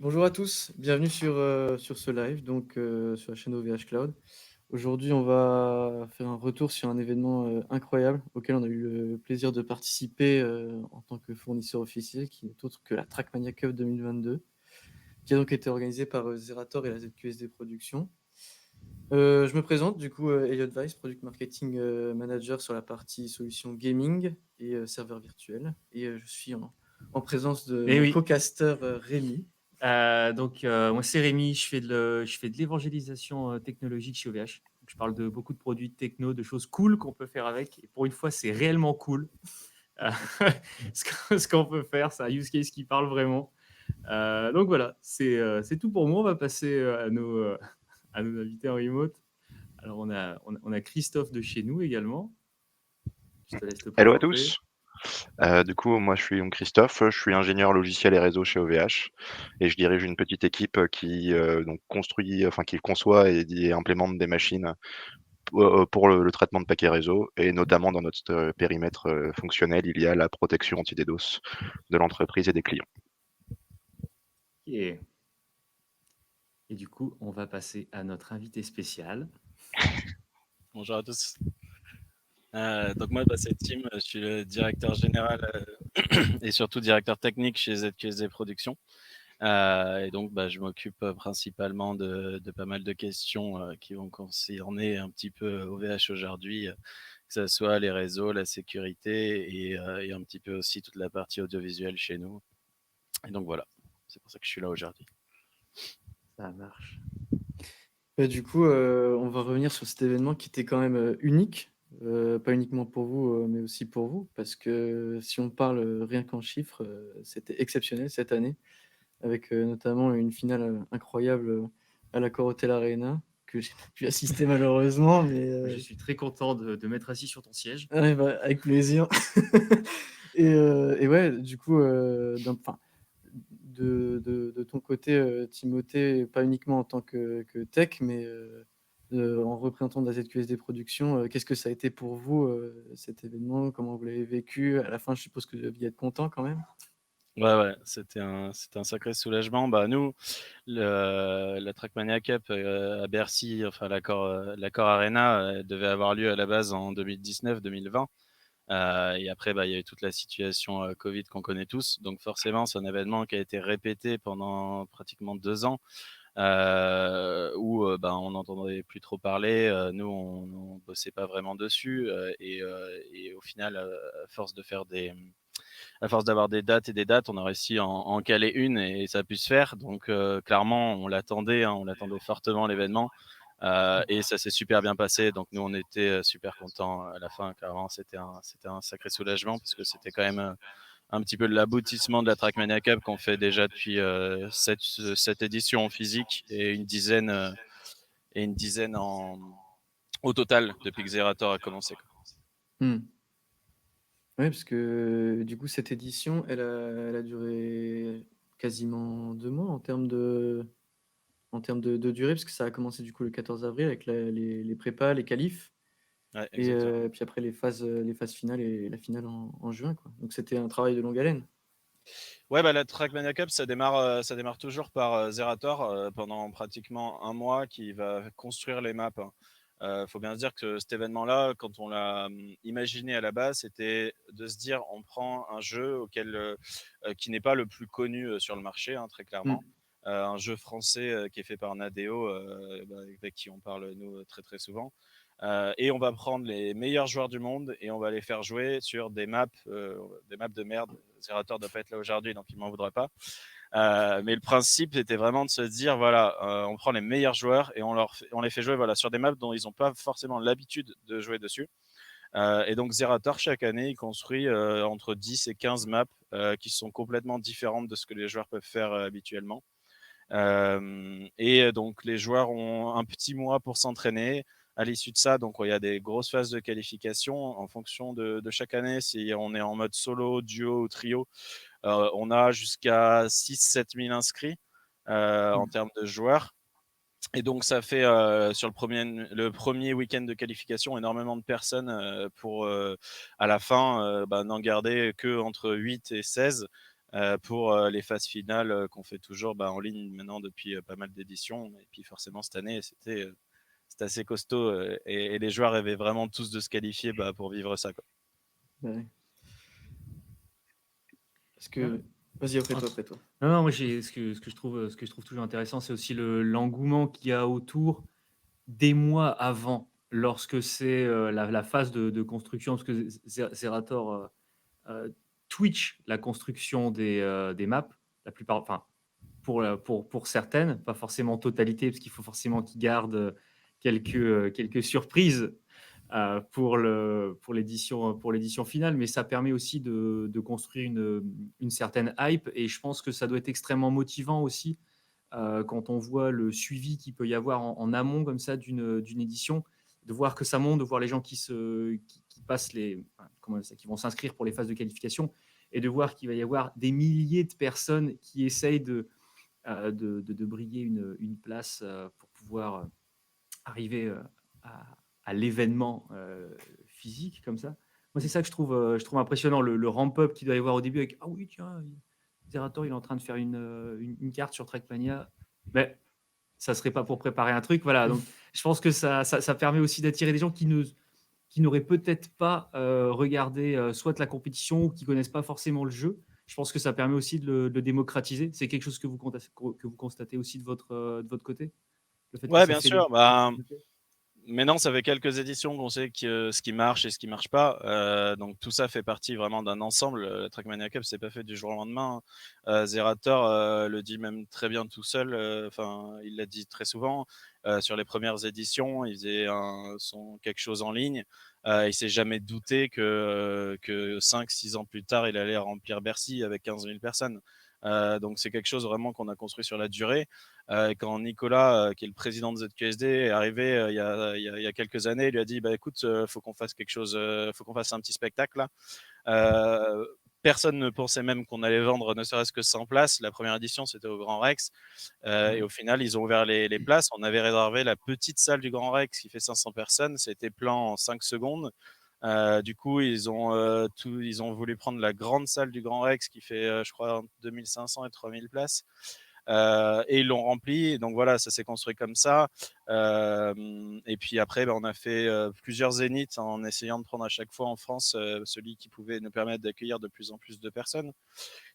Bonjour à tous, bienvenue sur ce live, sur la chaîne OVH Cloud. Aujourd'hui, on va faire un retour sur un événement incroyable auquel on a eu le plaisir de participer en tant que fournisseur officiel, qui n'est autre que la Trackmania Cup 2022, qui a donc été organisée par Zerator et la ZQSD Productions. Je me présente, Elliot Weiss, Product Marketing Manager sur la partie solution gaming et serveur virtuel. Et je suis en présence de Eh mon oui. co-caster Rémi. Moi c'est Rémi, je fais de l'évangélisation technologique chez OVH. Donc, je parle de beaucoup de produits techno, de choses cool qu'on peut faire avec. Et pour une fois, c'est réellement cool. Euh, ce qu'on peut faire, c'est un use case qui parle vraiment. Donc voilà, c'est tout pour moi. On va passer à nos invités en remote. Alors on a Christophe de chez nous également. Je te laisse te Hello à présenter. tous. Du coup, moi, je suis donc Christophe, je suis ingénieur logiciel et réseau chez OVH et je dirige une petite équipe qui donc qui conçoit et implémente des machines pour le traitement de paquets réseau et notamment dans notre périmètre fonctionnel, il y a la protection anti-DDoS de l'entreprise et des clients. Et, et du coup, on va passer à notre invité spécial. Bonjour à tous. Donc moi, c'est Tim, je suis le directeur général et surtout directeur technique chez ZQSD Productions. Et donc, je m'occupe principalement de pas mal de questions qui vont concerner un petit peu OVH aujourd'hui, que ce soit les réseaux, la sécurité et un petit peu aussi toute la partie audiovisuelle chez nous. Et donc voilà, c'est pour ça que je suis là aujourd'hui. Ça marche. On va revenir sur cet événement qui était quand même unique, pas uniquement pour vous, mais aussi pour vous, parce que si on parle rien qu'en chiffres, c'était exceptionnel cette année, avec notamment une finale incroyable à l'Accor Hotel Arena, que j'ai pas pu assister malheureusement, mais Je suis très content de m'être assis sur ton siège. ouais, bah, avec plaisir. Et ouais, de ton côté, Timothée, pas uniquement en tant que tech, mais en représentant de la ZQSD Productions, qu'est-ce que ça a été pour vous, cet événement? Comment vous l'avez vécu? À la fin, je suppose que vous deviez être content quand même? Ouais, c'était un sacré soulagement. Nous, la Trackmania Cup à Bercy, enfin l'Accor Arena, devait avoir lieu à la base en 2019-2020. Et après, il y a eu toute la situation Covid qu'on connaît tous. Donc forcément, c'est un événement qui a été répété pendant pratiquement 2 ans, où on n'entendait plus trop parler. Nous, on bossait pas vraiment dessus. Et au final, à force d'avoir des dates et des dates, on a réussi à en caler une et ça a pu se faire. Donc clairement, on l'attendait fortement l'événement. Et ça s'est super bien passé. Donc nous, on était super contents à la fin. Clairement, c'était un sacré soulagement parce que c'était quand même un petit peu l'aboutissement de la Trackmania Cup qu'on fait déjà depuis cette édition en physique et une dizaine au total depuis que Zerator a commencé. Mmh. Ouais, parce que du coup, cette édition, elle a duré quasiment 2 mois en termes de durée, parce que ça a commencé du coup le 14 avril avec les prépas, les qualifs Ouais, et exactement. puis après les phases finales et la finale en juin, quoi. Donc c'était un travail de longue haleine. Ouais, la Trackmania Cup, ça démarre toujours par Zerator pendant pratiquement un mois qui va construire les maps. Faut bien se dire que cet événement-là, quand on l'a imaginé à la base, c'était de se dire on prend un jeu qui n'est pas le plus connu sur le marché, très Mmh. clairement. Un jeu français qui est fait par Nadeo, avec qui on parle nous très très souvent. Et on va prendre les meilleurs joueurs du monde et on va les faire jouer sur des maps de merde. Zerator ne doit pas être là aujourd'hui, donc il m'en voudra pas. Mais le principe était vraiment de se dire voilà, on prend les meilleurs joueurs et on les fait jouer sur des maps dont ils n'ont pas forcément l'habitude de jouer dessus. Et donc Zerator, chaque année, il construit entre 10 et 15 maps qui sont complètement différentes de ce que les joueurs peuvent faire habituellement. Et donc les joueurs ont un petit mois pour s'entraîner. À l'issue de ça, donc il y a des grosses phases de qualification en fonction de chaque année. Si on est en mode solo, duo ou trio, on a jusqu'à 6-7 000 inscrits en Mmh. termes de joueurs. Et donc ça fait sur le premier week-end de qualification énormément de personnes pour à la fin n'en garder que entre 8 et 16. pour les phases finales qu'on fait toujours en ligne maintenant depuis pas mal d'éditions. Et puis forcément, cette année, c'était assez costaud et les joueurs rêvaient vraiment tous de se qualifier pour vivre ça, quoi. Ouais. Parce Ouais. que... Vas-y, après Ah, toi, après toi. Non, moi, ce que je trouve toujours intéressant, c'est aussi l'engouement qu'il y a autour des mois avant, lorsque c'est la phase de construction, parce que Zerator Twitch la construction des maps, la plupart, enfin, pour certaines, pas forcément totalité, parce qu'il faut forcément qu'ils gardent quelques surprises pour l'édition finale, mais ça permet aussi de construire une certaine hype, et je pense que ça doit être extrêmement motivant aussi quand on voit le suivi qu'il peut y avoir en amont comme ça d'une édition, de voir que ça monte, de voir les gens qui passent qui vont s'inscrire pour les phases de qualification, et de voir qu'il va y avoir des milliers de personnes qui essayent de briller une place pour pouvoir arriver à l'événement physique comme ça. Moi, c'est ça que je trouve impressionnant, le ramp-up qu'il doit y avoir au début avec « Ah oui, tiens, Zerator, il est en train de faire une carte sur Trackmania. » Mais ça serait pas pour préparer un truc. Voilà, donc je pense que ça permet aussi d'attirer des gens qui n'auraient peut-être pas regardé soit la compétition ou qui connaissent pas forcément le jeu. Je pense que ça permet aussi de le démocratiser. C'est quelque chose que vous constatez aussi de votre côté, le fait que Ouais, ça bien fait sûr. Ok. Maintenant, ça fait quelques éditions qu'on sait que ce qui marche et ce qui marche pas. Donc tout ça fait partie vraiment d'un ensemble. La Trackmania Cup, c'est pas fait du jour au lendemain, hein. Zerator le dit même très bien tout seul. Enfin, il l'a dit très souvent. Sur les premières éditions, il faisait quelque chose en ligne. Il s'est jamais douté que 5-6 ans plus tard, il allait remplir Bercy avec 15 000 personnes. Donc c'est quelque chose vraiment qu'on a construit sur la durée. Quand Nicolas, qui est le président de ZQSD, est arrivé il y a quelques années, il lui a dit écoute, faut qu'on fasse quelque chose, faut qu'on fasse un petit spectacle là. Euh, Personne ne pensait même qu'on allait vendre ne serait-ce que 100 places. La première édition, c'était au Grand Rex. Et au final, ils ont ouvert les places. On avait réservé la petite salle du Grand Rex qui fait 500 personnes. C'était plein en 5 secondes. Du coup, ils ont voulu prendre la grande salle du Grand Rex qui fait, je crois, 2500 et 3000 places. Et ils l'ont rempli. Donc voilà, ça s'est construit comme ça. Et puis après, on a fait plusieurs zéniths en essayant de prendre à chaque fois en France celui qui pouvait nous permettre d'accueillir de plus en plus de personnes.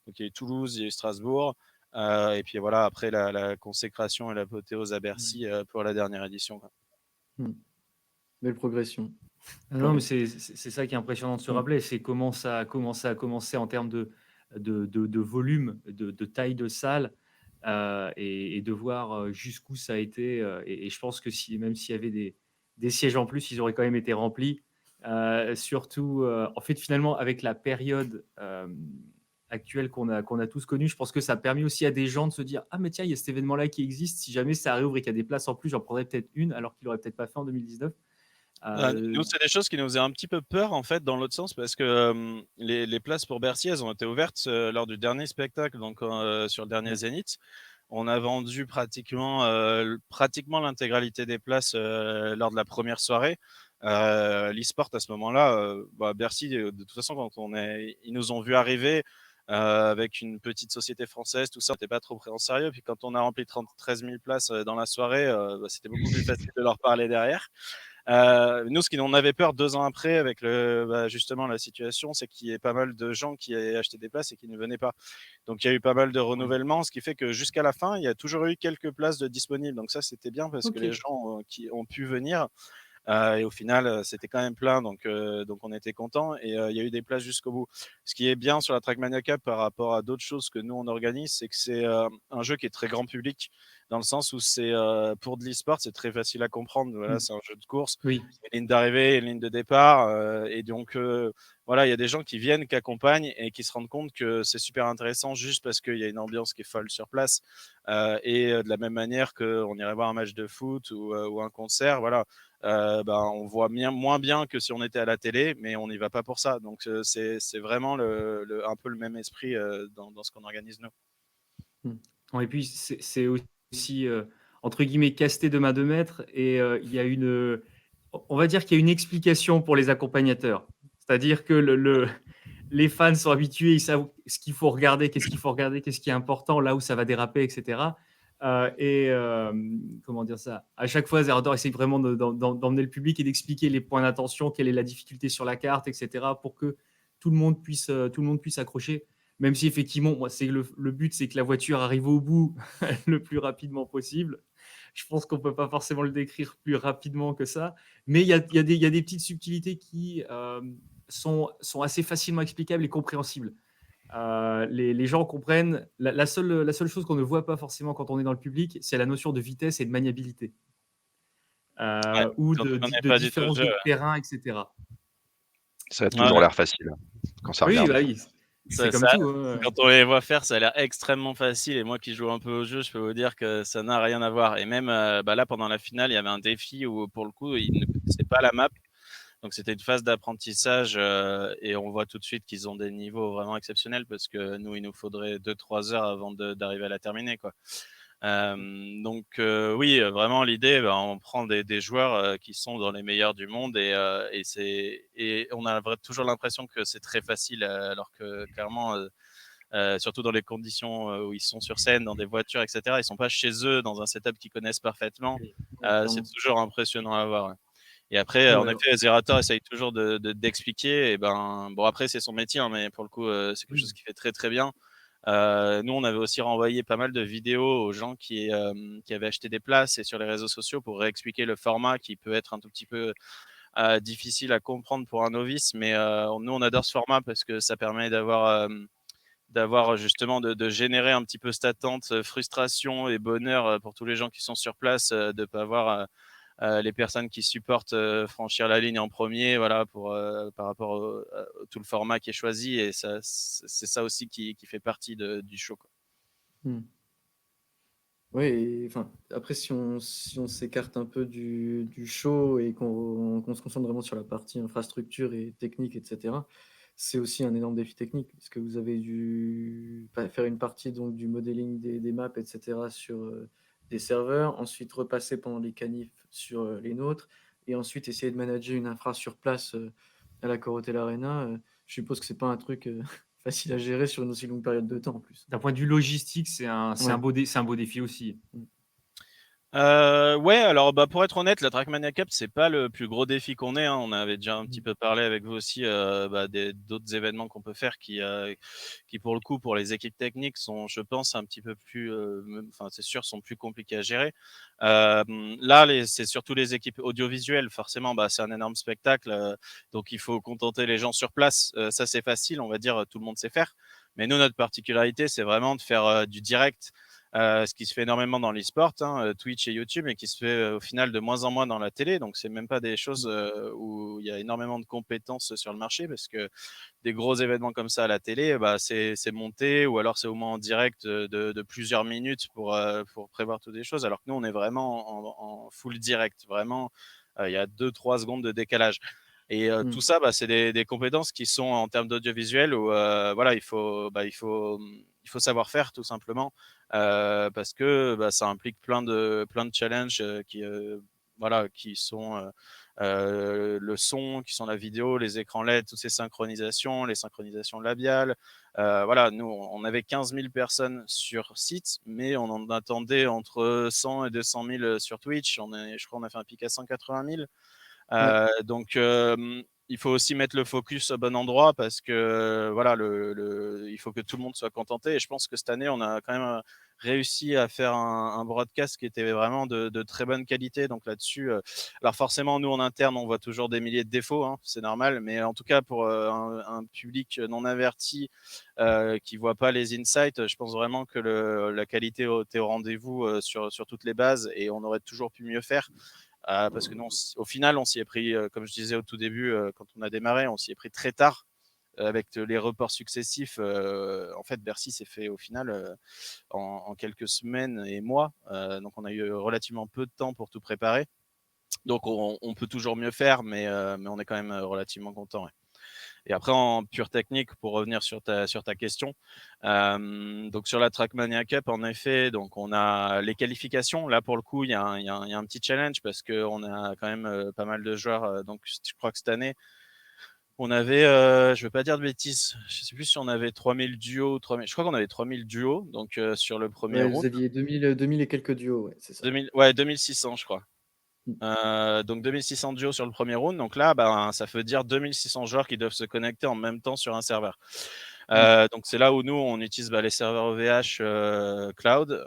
Donc il y a eu Toulouse, il y a eu Strasbourg. Et puis voilà, après la consécration et l'apothéose à Bercy pour la dernière édition, quoi. Belle progression. Non, mais c'est ça qui est impressionnant de se rappeler, c'est comment ça a commencé en termes de volume, de taille de salle, et de voir jusqu'où ça a été. Et je pense que même s'il y avait des sièges en plus, ils auraient quand même été remplis. Surtout, en fait, finalement, avec la période actuelle qu'on a tous connue, je pense que ça a permis aussi à des gens de se dire « Ah, mais tiens, il y a cet événement-là qui existe. Si jamais ça réouvre et qu'il y a des places en plus, j'en prendrais peut-être une, alors qu'il n'aurait peut-être pas fait en 2019. » Nous, c'est des choses qui nous faisaient un petit peu peur, en fait, dans l'autre sens, parce que les places pour Bercy, elles ont été ouvertes lors du dernier spectacle, donc sur le dernier Zénith. On a vendu pratiquement l'intégralité des places lors de la première soirée. L'e-sport, à ce moment-là, Bercy, de toute façon, ils nous ont vu arriver avec une petite société française, tout ça, on n'était pas trop pris en sérieux. Puis quand on a rempli 13 000 places dans la soirée, c'était beaucoup plus facile de leur parler derrière. Nous, ce qui en avait peur 2 ans après avec justement la situation, c'est qu'il y ait pas mal de gens qui avaient acheté des places et qui ne venaient pas. Donc il y a eu pas mal de renouvellements, ce qui fait que jusqu'à la fin, il y a toujours eu quelques places de disponibles. Donc ça, c'était bien parce que les gens qui ont pu venir, et au final, c'était quand même plein, donc on était content. Et il y a eu des places jusqu'au bout. Ce qui est bien sur la Trackmania Cup par rapport à d'autres choses que nous on organise, c'est que c'est un jeu qui est très grand public, dans le sens où c'est pour de l'e-sport, c'est très facile à comprendre. Voilà, c'est un jeu de course, Oui. une ligne d'arrivée, une ligne de départ, et donc voilà, il y a des gens qui viennent, qui accompagnent et qui se rendent compte que c'est super intéressant juste parce qu'il y a une ambiance qui est folle sur place. Et de la même manière qu'on irait voir un match de foot ou un concert, voilà. On voit moins bien que si on était à la télé, mais on n'y va pas pour ça. Donc c'est vraiment un peu le même esprit dans ce qu'on organise nous. Et puis c'est aussi entre guillemets casté de main de maître, et il y a on va dire qu'il y a une explication pour les accompagnateurs. C'est-à-dire que les fans sont habitués, ils savent ce qu'il faut regarder, qu'est-ce qu'il faut regarder, qu'est-ce qui est important, là où ça va déraper, etc. Comment dire ça? À chaque fois, Zerator essaye vraiment d'emmener le public et d'expliquer les points d'attention, quelle est la difficulté sur la carte, etc. pour que tout le monde puisse accrocher. Même si effectivement, moi, c'est le but, c'est que la voiture arrive au bout le plus rapidement possible. Je pense qu'on peut pas forcément le décrire plus rapidement que ça, mais il y a des petites subtilités qui sont assez facilement explicables et compréhensibles. Les gens comprennent. La seule chose qu'on ne voit pas forcément quand on est dans le public, c'est la notion de vitesse et de maniabilité, Ouais, ou quand de, on connaît de pas du tout le différence jeu. de terrain, etc. Ça a Ouais, toujours l'air facile quand ça Oui, regarde. bah oui, c'est comme tout. Hein. quand on les voit faire, ça a l'air extrêmement facile. Et moi qui joue un peu au jeu, je peux vous dire que ça n'a rien à voir. Et même là, pendant la finale, il y avait un défi où, pour le coup, ils ne connaissaient pas la map. Donc c'était une phase d'apprentissage et on voit tout de suite qu'ils ont des niveaux vraiment exceptionnels parce que nous, il nous faudrait 2-3 heures avant d'arriver à la terminer, quoi. Oui, vraiment l'idée, on prend des joueurs qui sont dans les meilleurs du monde et on a toujours l'impression que c'est très facile alors que clairement, surtout dans les conditions où ils sont sur scène, dans des voitures, etc., ils sont pas chez eux dans un setup qu'ils connaissent parfaitement. Ouais, C'est clairement. toujours impressionnant à voir. Ouais. Et après, Ouais, en ouais, effet, Zerator essaye toujours d'expliquer. Et bon, après, c'est son métier, hein, mais pour le coup, c'est quelque chose oui. qu'il fait très très bien. Nous, on avait aussi renvoyé pas mal de vidéos aux gens qui avaient acheté des places et sur les réseaux sociaux pour réexpliquer le format qui peut être un tout petit peu difficile à comprendre pour un novice. Mais nous, on adore ce format parce que ça permet d'avoir justement de générer un petit peu cette attente, frustration et bonheur pour tous les gens qui sont sur place, de ne pas avoir les personnes qui supportent franchir la ligne en premier, voilà, par rapport tout le format qui est choisi. Et ça, c'est ça aussi qui fait partie du show, quoi. Hmm. Ouais, enfin, après, si on s'écarte un peu du show et qu'on se concentre vraiment sur la partie infrastructure et technique, etc., c'est aussi un énorme défi technique, parce que vous avez dû faire une partie donc, du modeling des maps, etc., sur des serveurs, ensuite repasser pendant les canifs sur les nôtres, et ensuite essayer de manager une infra sur place à la Corotel Arena. Je suppose que c'est pas un truc facile à gérer sur une aussi longue période de temps en plus. D'un point de vue logistique, c'est un Ouais. beau défi aussi. Ouais, alors pour être honnête, la Trackmania Cup, c'est pas le plus gros défi qu'on ait, hein. On avait déjà un petit peu parlé avec vous aussi d'autres événements qu'on peut faire qui pour le coup, pour les équipes techniques, sont, je pense, un petit peu plus, enfin c'est sûr, sont plus compliqués à gérer. Là, c'est surtout les équipes audiovisuelles. Forcément, c'est un énorme spectacle, donc il faut contenter les gens sur place. Ça, c'est facile, on va dire, tout le monde sait faire. Mais nous, notre particularité, c'est vraiment de faire du direct. Ce qui se fait énormément dans l'e-sport, hein, Twitch et YouTube, et qui se fait au final de moins en moins dans la télé. Donc, c'est même pas des choses où il y a énormément de compétences sur le marché, parce que des gros événements comme ça à la télé, c'est monté, ou alors c'est au moins en direct de plusieurs minutes pour prévoir toutes les choses. Alors que nous, on est vraiment en full direct. Vraiment, il y a 2-3 secondes de décalage. Et tout ça, c'est des compétences qui sont en termes d'audiovisuel où voilà, il faut savoir faire tout simplement parce que ça implique plein de challenges qui sont le son, qui sont la vidéo, les écrans LED, toutes ces synchronisations, les synchronisations labiales. Voilà, nous, on avait 15 000 personnes sur site, mais on en attendait entre 100 et 200 000 sur Twitch. Je crois qu'on a fait un pic à 180 000. Ouais. Donc, il faut aussi mettre le focus au bon endroit parce que voilà, il faut que tout le monde soit contenté. Et je pense que cette année, on a quand même réussi à faire un broadcast qui était vraiment de très bonne qualité. Donc là-dessus, alors forcément, nous en interne, on voit toujours des milliers de défauts, hein, c'est normal. Mais en tout cas, pour un public non averti qui voit pas les insights, je pense vraiment que la qualité était au rendez-vous sur toutes les bases et on aurait toujours pu mieux faire. Parce que nous, au final, on s'y est pris, comme je disais au tout début, quand on a démarré, on s'y est pris très tard avec les reports successifs. En fait, Bercy s'est fait au final en quelques semaines et mois. Donc, on a eu relativement peu de temps pour tout préparer. Donc, on peut toujours mieux faire, mais on est quand même relativement content. Ouais. Et après, en pure technique, pour revenir sur ta question, donc sur la Trackmania Cup, en effet, donc on a les qualifications. Là, pour le coup, il y a un petit challenge parce qu'on a quand même pas mal de joueurs. Donc, je crois que cette année, On avait, je veux pas dire de bêtises, je sais plus si on avait 3000 duos ou 3000, je crois qu'on avait 3000 duos, donc sur le premier Ouais, round. vous aviez 2000 et quelques duos, ouais, c'est ça. 2000, ouais, 2600, je crois. Donc 2600 duos sur le premier round. Donc là, ben, ça veut dire 2600 joueurs qui doivent se connecter en même temps sur un serveur. Donc c'est là où nous, on utilise les serveurs OVH Cloud,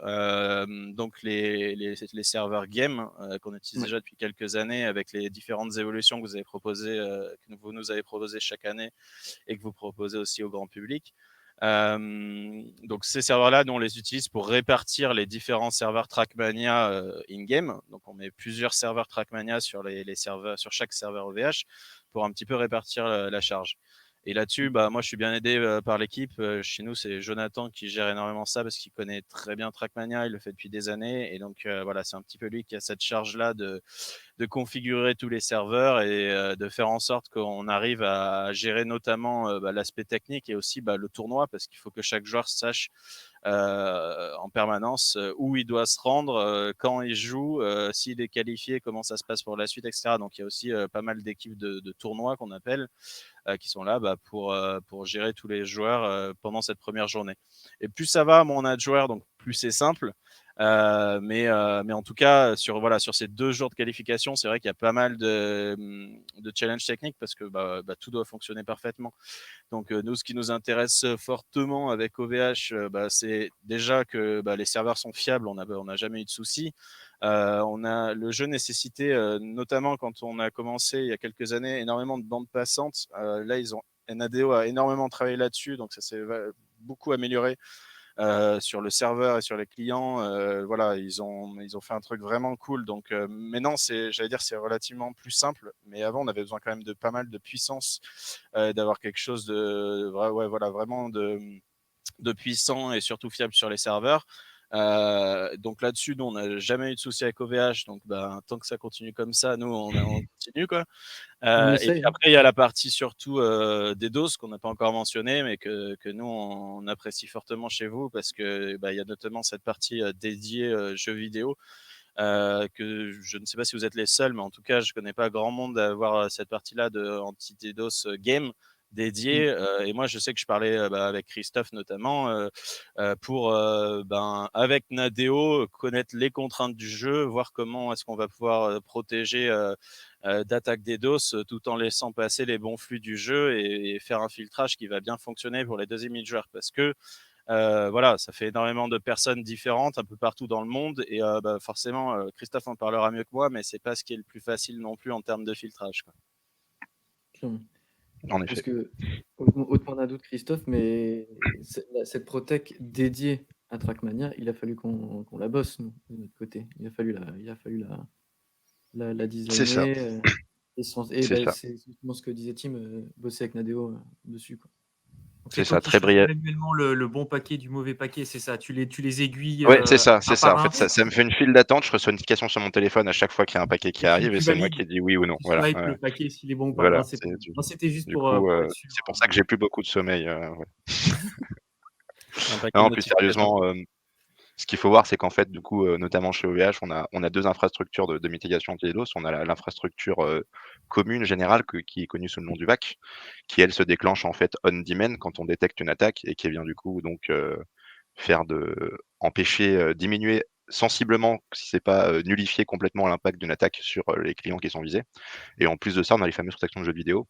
donc les serveurs game qu'on utilise Ouais. déjà depuis quelques années avec les différentes évolutions que vous avez proposées, que vous nous avez proposées chaque année et que vous proposez aussi au grand public. Donc ces serveurs-là, nous on les utilise pour répartir les différents serveurs Trackmania in-game. Donc on met plusieurs serveurs Trackmania sur les serveurs, sur chaque serveur OVH pour un petit peu répartir la charge. Et là-dessus, moi, je suis bien aidé par l'équipe. Chez nous, c'est Jonathan qui gère énormément ça parce qu'il connaît très bien Trackmania. Il le fait depuis des années. Et donc, voilà, c'est un petit peu lui qui a cette charge-là de configurer tous les serveurs et de faire en sorte qu'on arrive à gérer notamment l'aspect technique et aussi le tournoi parce qu'il faut que chaque joueur sache en permanence où il doit se rendre, quand il joue, s'il est qualifié, comment ça se passe pour la suite, etc. Donc il y a aussi pas mal d'équipes de tournois qu'on appelle qui sont là pour gérer tous les joueurs pendant cette première journée. Et plus ça va, moins on a de joueurs, donc plus c'est simple. Mais en tout cas, sur ces 2 jours de qualification, c'est vrai qu'il y a pas mal de challenges techniques parce que tout doit fonctionner parfaitement. Donc nous, ce qui nous intéresse fortement avec OVH, c'est déjà que les serveurs sont fiables, on n'a jamais eu de soucis. Le jeu nécessitait, notamment quand on a commencé il y a quelques années, énormément de bandes passantes. Là, NADO a énormément travaillé là-dessus, donc ça s'est beaucoup amélioré. Sur le serveur et sur les clients, voilà, ils ont fait un truc vraiment cool. Donc maintenant, j'allais dire, c'est relativement plus simple. Mais avant, on avait besoin quand même de pas mal de puissance, d'avoir quelque chose de vraiment de puissant et surtout fiable sur les serveurs. Donc là-dessus, nous, on n'a jamais eu de souci avec OVH. Donc tant que ça continue comme ça, nous, on continue, quoi. On Et essaye, puis hein. après, il y a la partie surtout des doses qu'on n'a pas encore mentionné, mais que nous, on apprécie fortement chez vous parce que il y a notamment cette partie dédiée jeux vidéo. Que je ne sais pas si vous êtes les seuls, mais en tout cas, je connais pas grand monde à avoir cette partie-là de anti-DDoS game dédiée. Et moi, je sais que je parlais avec Christophe notamment pour, avec Nadeo, connaître les contraintes du jeu, voir comment est-ce qu'on va pouvoir protéger d'attaques DDoS tout en laissant passer les bons flux du jeu et faire un filtrage qui va bien fonctionner pour les 2000 joueurs parce que voilà, ça fait énormément de personnes différentes un peu partout dans le monde et forcément, Christophe en parlera mieux que moi, mais c'est pas ce qui est le plus facile non plus en termes de filtrage, quoi. Clairement. En Parce effet. que, hautement d'un doute, Christophe, mais cette protec dédiée à Trackmania, il a fallu qu'on la bosse, nous, de notre côté. Il a fallu la C'est ça, designer. c'est ça, C'est justement ce que disait Tim, bosser avec Nadeo dessus, quoi. C'est c'est toi ça, qui très choisis brillant. manuellement le bon paquet du mauvais paquet, c'est ça? Tu les aiguilles Ouais, c'est ça, un c'est ça. par En un fait, ça me fait une file d'attente. Je reçois une notification sur mon téléphone à chaque fois qu'il y a un paquet qui et arrive et tu c'est moi valides, qui dis oui ou non. tu Voilà, swipes le paquet s'il est bon ou pas. voilà. Non, c'était juste Du coup, pour être sûr. c'est pour ça que j'ai plus beaucoup de sommeil. Ouais. Un paquet de Non, plus notifications. sérieusement, ce qu'il faut voir, c'est qu'en fait, du coup, notamment chez OVH, on a 2 infrastructures de mitigation anti-DDoS. On a l'infrastructure commune générale qui est connue sous le nom du VAC, qui elle se déclenche en fait on demand quand on détecte une attaque et qui vient du coup donc empêcher, diminuer sensiblement, si c'est pas nullifier complètement l'impact d'une attaque sur les clients qui sont visés. Et en plus de ça, on a les fameuses protections de jeux vidéo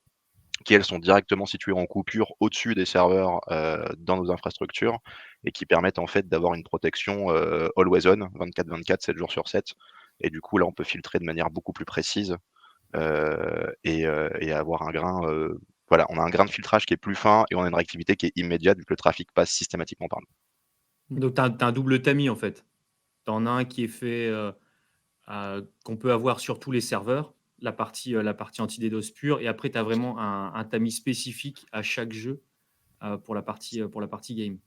qui elles sont directement situées en coupure au-dessus des serveurs dans nos infrastructures et qui permettent en fait d'avoir une protection always on, 24/24, 7 jours sur 7. Et du coup, là, on peut filtrer de manière beaucoup plus précise et avoir un grain. Voilà, on a un grain de filtrage qui est plus fin et on a une réactivité qui est immédiate vu que le trafic passe systématiquement par nous. Donc tu as un double tamis en fait. Tu en as un qui est fait, qu'on peut avoir sur tous les serveurs, la partie anti-DDoS pure et après tu as vraiment un tamis spécifique à chaque jeu, pour la partie game.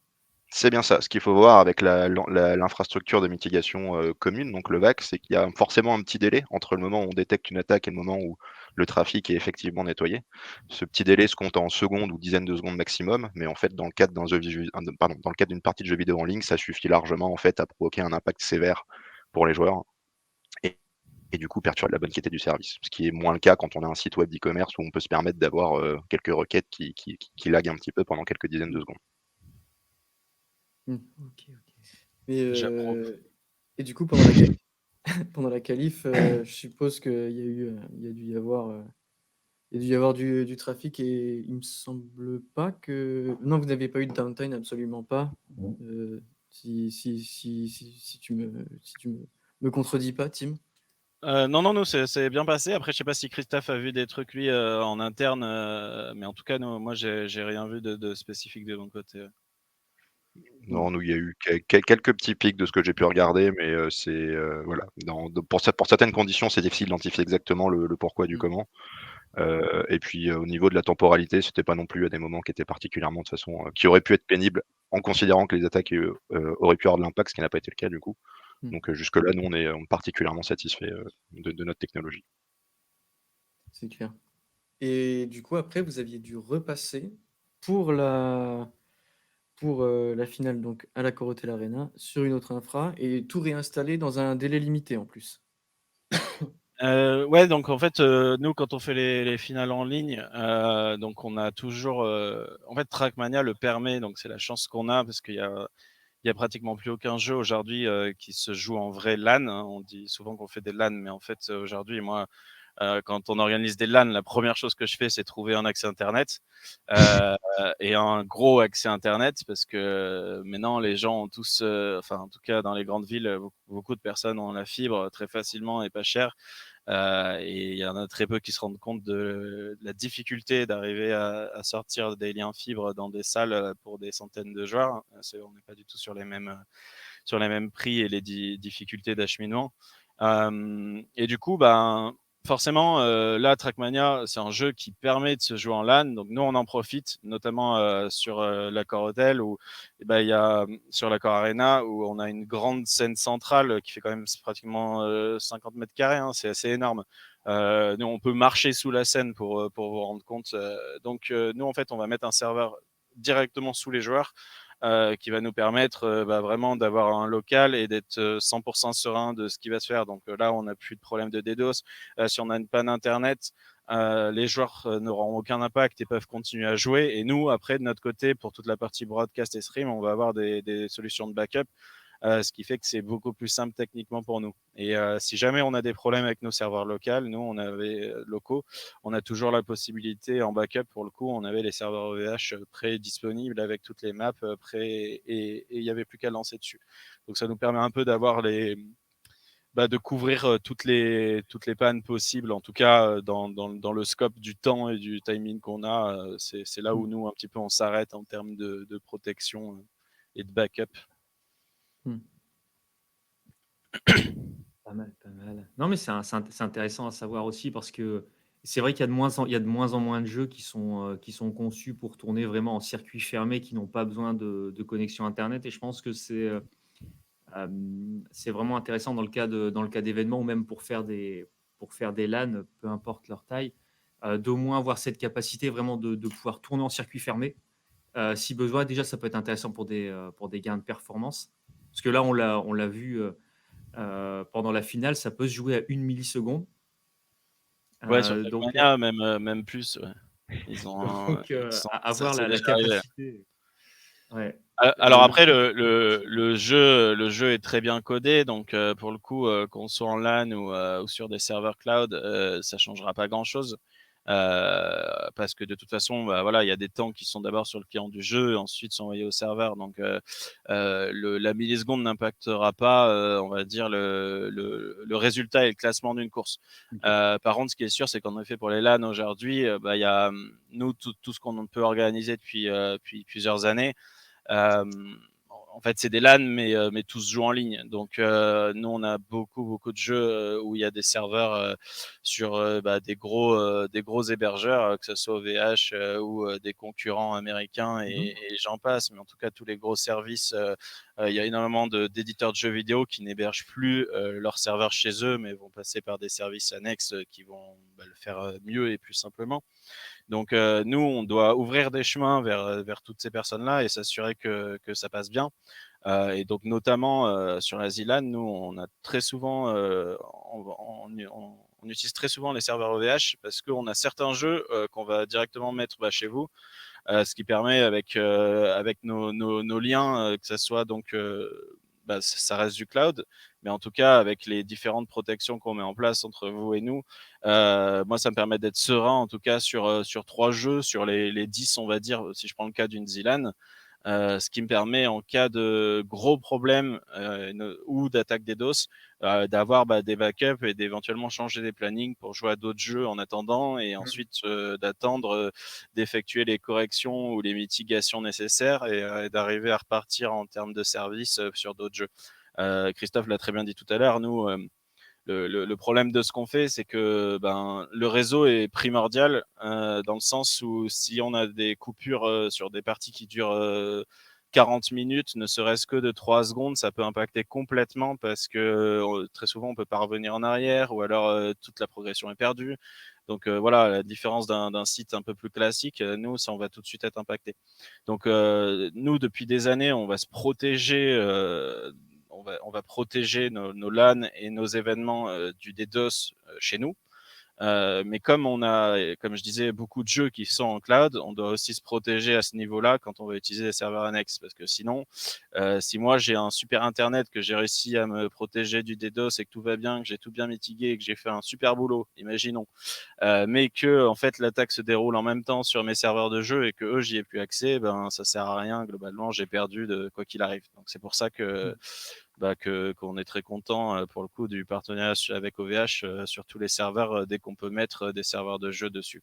C'est bien ça. Ce qu'il faut voir avec l'infrastructure de mitigation commune, donc le VAC, c'est qu'il y a forcément un petit délai entre le moment où on détecte une attaque et le moment où le trafic est effectivement nettoyé. Ce petit délai se compte en secondes ou dizaines de secondes maximum, mais en fait, dans le cadre dans le cadre d'une partie de jeu vidéo en ligne, ça suffit largement en fait à provoquer un impact sévère pour les joueurs. Et et du coup perturber la bonne qualité du service. Ce qui est moins le cas quand on a un site web d'e-commerce où on peut se permettre d'avoir quelques requêtes qui laguent un petit peu pendant quelques dizaines de secondes. Mmh. Ok, ok. Mais, J'approuve. et du coup, pendant la qualif, pendant la qualif, je suppose qu'il y a eu, il y a dû y avoir, il y a dû y avoir du trafic et il me semble pas que non, vous n'avez pas eu de downtime, absolument pas. Si tu me contredis pas, Tim? Non, non, nous, c'est bien passé. Après, je sais pas si Christophe a vu des trucs, lui, en interne, mais en tout cas, moi, j'ai rien vu de spécifique de mon côté. Mmh. Non, nous, il y a eu quelques petits pics de ce que j'ai pu regarder, mais c'est voilà, pour certaines conditions, c'est difficile d'identifier exactement le pourquoi du Mmh. comment. Et puis au niveau de la temporalité, c'était pas non plus à des moments qui étaient particulièrement de toute façon, qui auraient pu être pénibles en considérant que les attaques auraient pu avoir de l'impact, ce qui n'a pas été le cas du coup. Mmh. Donc jusque-là, nous, on est particulièrement satisfaits de notre technologie. C'est clair. Et du coup, après, vous aviez dû repasser pour la finale, donc à la Corotel Arena, sur une autre infra et tout réinstaller dans un délai limité en plus. Ouais, donc en fait, nous, quand on fait les finales en ligne, donc on a toujours, en fait, Trackmania le permet, donc c'est la chance qu'on a parce qu'il y a pratiquement plus aucun jeu aujourd'hui qui se joue en vrai LAN, hein. On dit souvent qu'on fait des LAN, mais en fait, aujourd'hui, moi, quand on organise des LAN, la première chose que je fais, c'est trouver un accès Internet euh, et un gros accès Internet parce que maintenant, les gens ont tous, enfin, en tout cas, dans les grandes villes, beaucoup de personnes ont la fibre très facilement et pas cher. Et il y en a très peu qui se rendent compte de la difficulté d'arriver à sortir des liens fibres dans des salles pour des centaines de joueurs. On n'est pas du tout sur les mêmes prix et les difficultés d'acheminement. Et du coup, ben, forcément, là, Trackmania, c'est un jeu qui permet de se jouer en LAN. Donc, nous, on en profite, notamment sur l'Accor Hotel ou il y a sur l'Accor Arena où on a une grande scène centrale qui fait quand même pratiquement 50 mètres carrés. Hein, c'est assez énorme. Nous, on peut marcher sous la scène pour vous rendre compte. Donc, nous, en fait, on va mettre un serveur directement sous les joueurs qui va nous permettre vraiment d'avoir un local et d'être 100% serein de ce qui va se faire. Donc là, on n'a plus de problème de DDoS. Si on a une panne Internet, les joueurs n'auront aucun impact et peuvent continuer à jouer. Et nous, après, de notre côté, pour toute la partie broadcast et stream, on va avoir des solutions de backup ce qui fait que c'est beaucoup plus simple techniquement pour nous. Et si jamais on a des problèmes avec nos serveurs locaux, nous on avait locaux, on a toujours la possibilité en backup pour le coup, on avait les serveurs OVH prêts disponibles avec toutes les maps prêts et il n'y avait plus qu'à lancer dessus. Donc ça nous permet un peu d'avoir de couvrir toutes les pannes possibles, en tout cas dans le scope du temps et du timing qu'on a. C'est là où nous, un petit peu, on s'arrête en termes de protection et de backup. Mmh. Pas mal, pas mal. Non, mais c'est intéressant à savoir aussi parce que c'est vrai qu'il y a il y a de moins en moins de jeux qui sont conçus pour tourner vraiment en circuit fermé, qui n'ont pas besoin de connexion internet. Et je pense que c'est vraiment intéressant dans le cas d'événements ou même pour faire des LAN, peu importe leur taille, d'au moins avoir cette capacité vraiment de pouvoir tourner en circuit fermé. Si besoin, déjà, ça peut être intéressant pour des gains de performance. Parce que là, on l'a vu pendant la finale, ça peut se jouer à 1 milliseconde. Ouais, sur Donc, Trackmania, même plus, ouais. Ils sont avoir c'est la déjà arrivé. capacité. Ouais. Alors après le jeu est très bien codé donc pour le coup, qu'on soit en LAN ou sur des serveurs cloud, ça changera pas grand-chose. Parce que de toute façon, bah, voilà, il y a des temps qui sont d'abord sur le client du jeu, ensuite sont envoyés au serveur donc la milliseconde n'impactera pas, on va dire le résultat et le classement d'une course. OK. Par contre, ce qui est sûr, c'est qu'en effet pour les LAN aujourd'hui, il y a, nous tout ce qu'on peut organiser depuis plusieurs années, en fait, c'est des LAN, mais tous jouent en ligne. Donc, nous, on a beaucoup de jeux où il y a des serveurs sur des gros hébergeurs, que ce soit OVH ou des concurrents américains et j'en passe. Mais en tout cas, tous les gros services, il y a énormément d'éditeurs de jeux vidéo qui n'hébergent plus leurs serveurs chez eux, mais vont passer par des services annexes qui vont le faire mieux et plus simplement. Donc, nous, on doit ouvrir des chemins vers toutes ces personnes-là et s'assurer que ça passe bien. Et donc notamment sur la ZLAN, nous on a très souvent, on utilise très souvent les serveurs OVH parce qu'on a certains jeux qu'on va directement mettre chez vous, ce qui permet avec nos liens que ça soit donc ça reste du cloud, mais en tout cas avec les différentes protections qu'on met en place entre vous et nous, moi ça me permet d'être serein en tout cas sur 3 jeux sur les 10 on va dire, si je prends le cas d'une ZLAN. Ce qui me permet en cas de gros problèmes ou d'attaque DDoS, d'avoir des backups et d'éventuellement changer des plannings pour jouer à d'autres jeux en attendant et ensuite d'attendre d'effectuer les corrections ou les mitigations nécessaires et d'arriver à repartir en termes de service sur d'autres jeux. Christophe l'a très bien dit tout à l'heure, nous, le problème de ce qu'on fait, c'est que le réseau est primordial dans le sens où si on a des coupures sur des parties qui durent 40 minutes, ne serait-ce que de 3 secondes, ça peut impacter complètement parce que très souvent, on peut pas revenir en arrière ou alors toute la progression est perdue. Donc voilà, la différence d'un site un peu plus classique, nous, ça, on va tout de suite être impacté. Donc nous, depuis des années, on va se protéger on va protéger nos LAN et nos événements du DDoS chez nous. Mais comme on a, comme je disais, beaucoup de jeux qui sont en cloud, on doit aussi se protéger à ce niveau-là quand on va utiliser des serveurs annexes. Parce que sinon, si moi j'ai un super internet, que j'ai réussi à me protéger du DDoS et que tout va bien, que j'ai tout bien mitigué et que j'ai fait un super boulot, imaginons, mais que en fait l'attaque se déroule en même temps sur mes serveurs de jeu et que eux j'y ai plus accès, ça sert à rien. Globalement, j'ai perdu de quoi qu'il arrive. Donc c'est pour ça qu'on est très content pour le coup du partenariat avec OVH sur tous les serveurs dès qu'on peut mettre des serveurs de jeu dessus.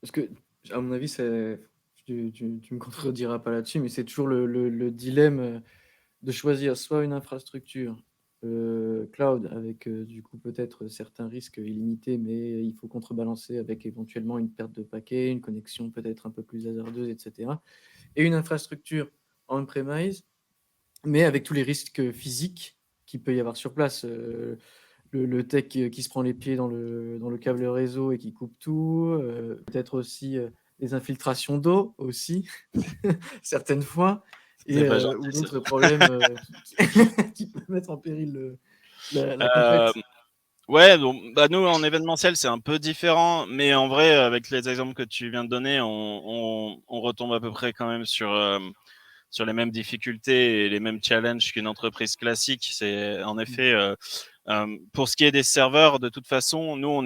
Parce que, à mon avis, tu me contrediras pas là-dessus, mais c'est toujours le dilemme de choisir soit une infrastructure cloud avec du coup peut-être certains risques illimités, mais il faut contrebalancer avec éventuellement une perte de paquets, une connexion peut-être un peu plus hasardeuse, etc. Et une infrastructure on-premise, mais avec tous les risques physiques qu'il peut y avoir sur place. Le tech qui se prend les pieds dans le câble réseau et qui coupe tout, peut-être aussi des infiltrations d'eau aussi, certaines fois, C'est pas gentil, ou ça. d'autres problèmes qui peuvent mettre en péril la Euh, complète. ouais, donc nous en événementiel c'est un peu différent, mais en vrai avec les exemples que tu viens de donner, on retombe à peu près quand même sur les mêmes difficultés et les mêmes challenges qu'une entreprise classique. C'est en effet pour ce qui est des serveurs, de toute façon, nous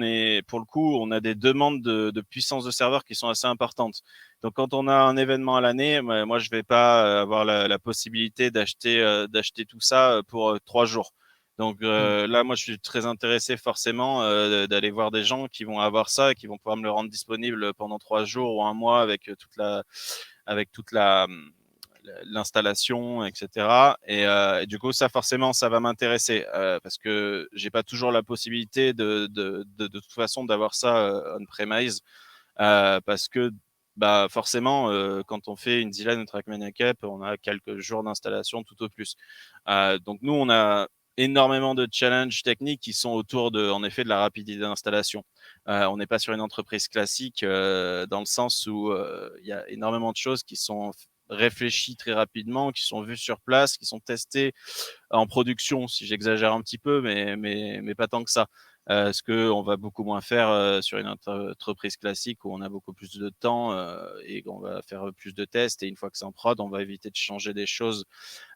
pour le coup, on a des demandes de puissance de serveur qui sont assez importantes. Donc quand on a un événement à l'année, moi je vais pas avoir la possibilité d'acheter tout ça pour 3 jours. Donc là, moi je suis très intéressé forcément d'aller voir des gens qui vont avoir ça et qui vont pouvoir me le rendre disponible pendant 3 jours ou un mois avec toute la l'installation, etc. Et du coup, ça forcément, ça va m'intéresser parce que j'ai pas toujours la possibilité de toute façon d'avoir ça on-premise parce que forcément, quand on fait une ZLAN ou Trackmania Cap, on a quelques jours d'installation tout au plus. Donc nous, on a énormément de challenges techniques qui sont autour en effet, de la rapidité d'installation. On n'est pas sur une entreprise classique dans le sens où il y a énormément de choses qui sont réfléchies très rapidement, qui sont vues sur place, qui sont testées en production, si j'exagère un petit peu, mais pas tant que ça. Ce qu'on va beaucoup moins faire sur une entreprise classique où on a beaucoup plus de temps et on va faire plus de tests. Et une fois que c'est en prod, on va éviter de changer des choses.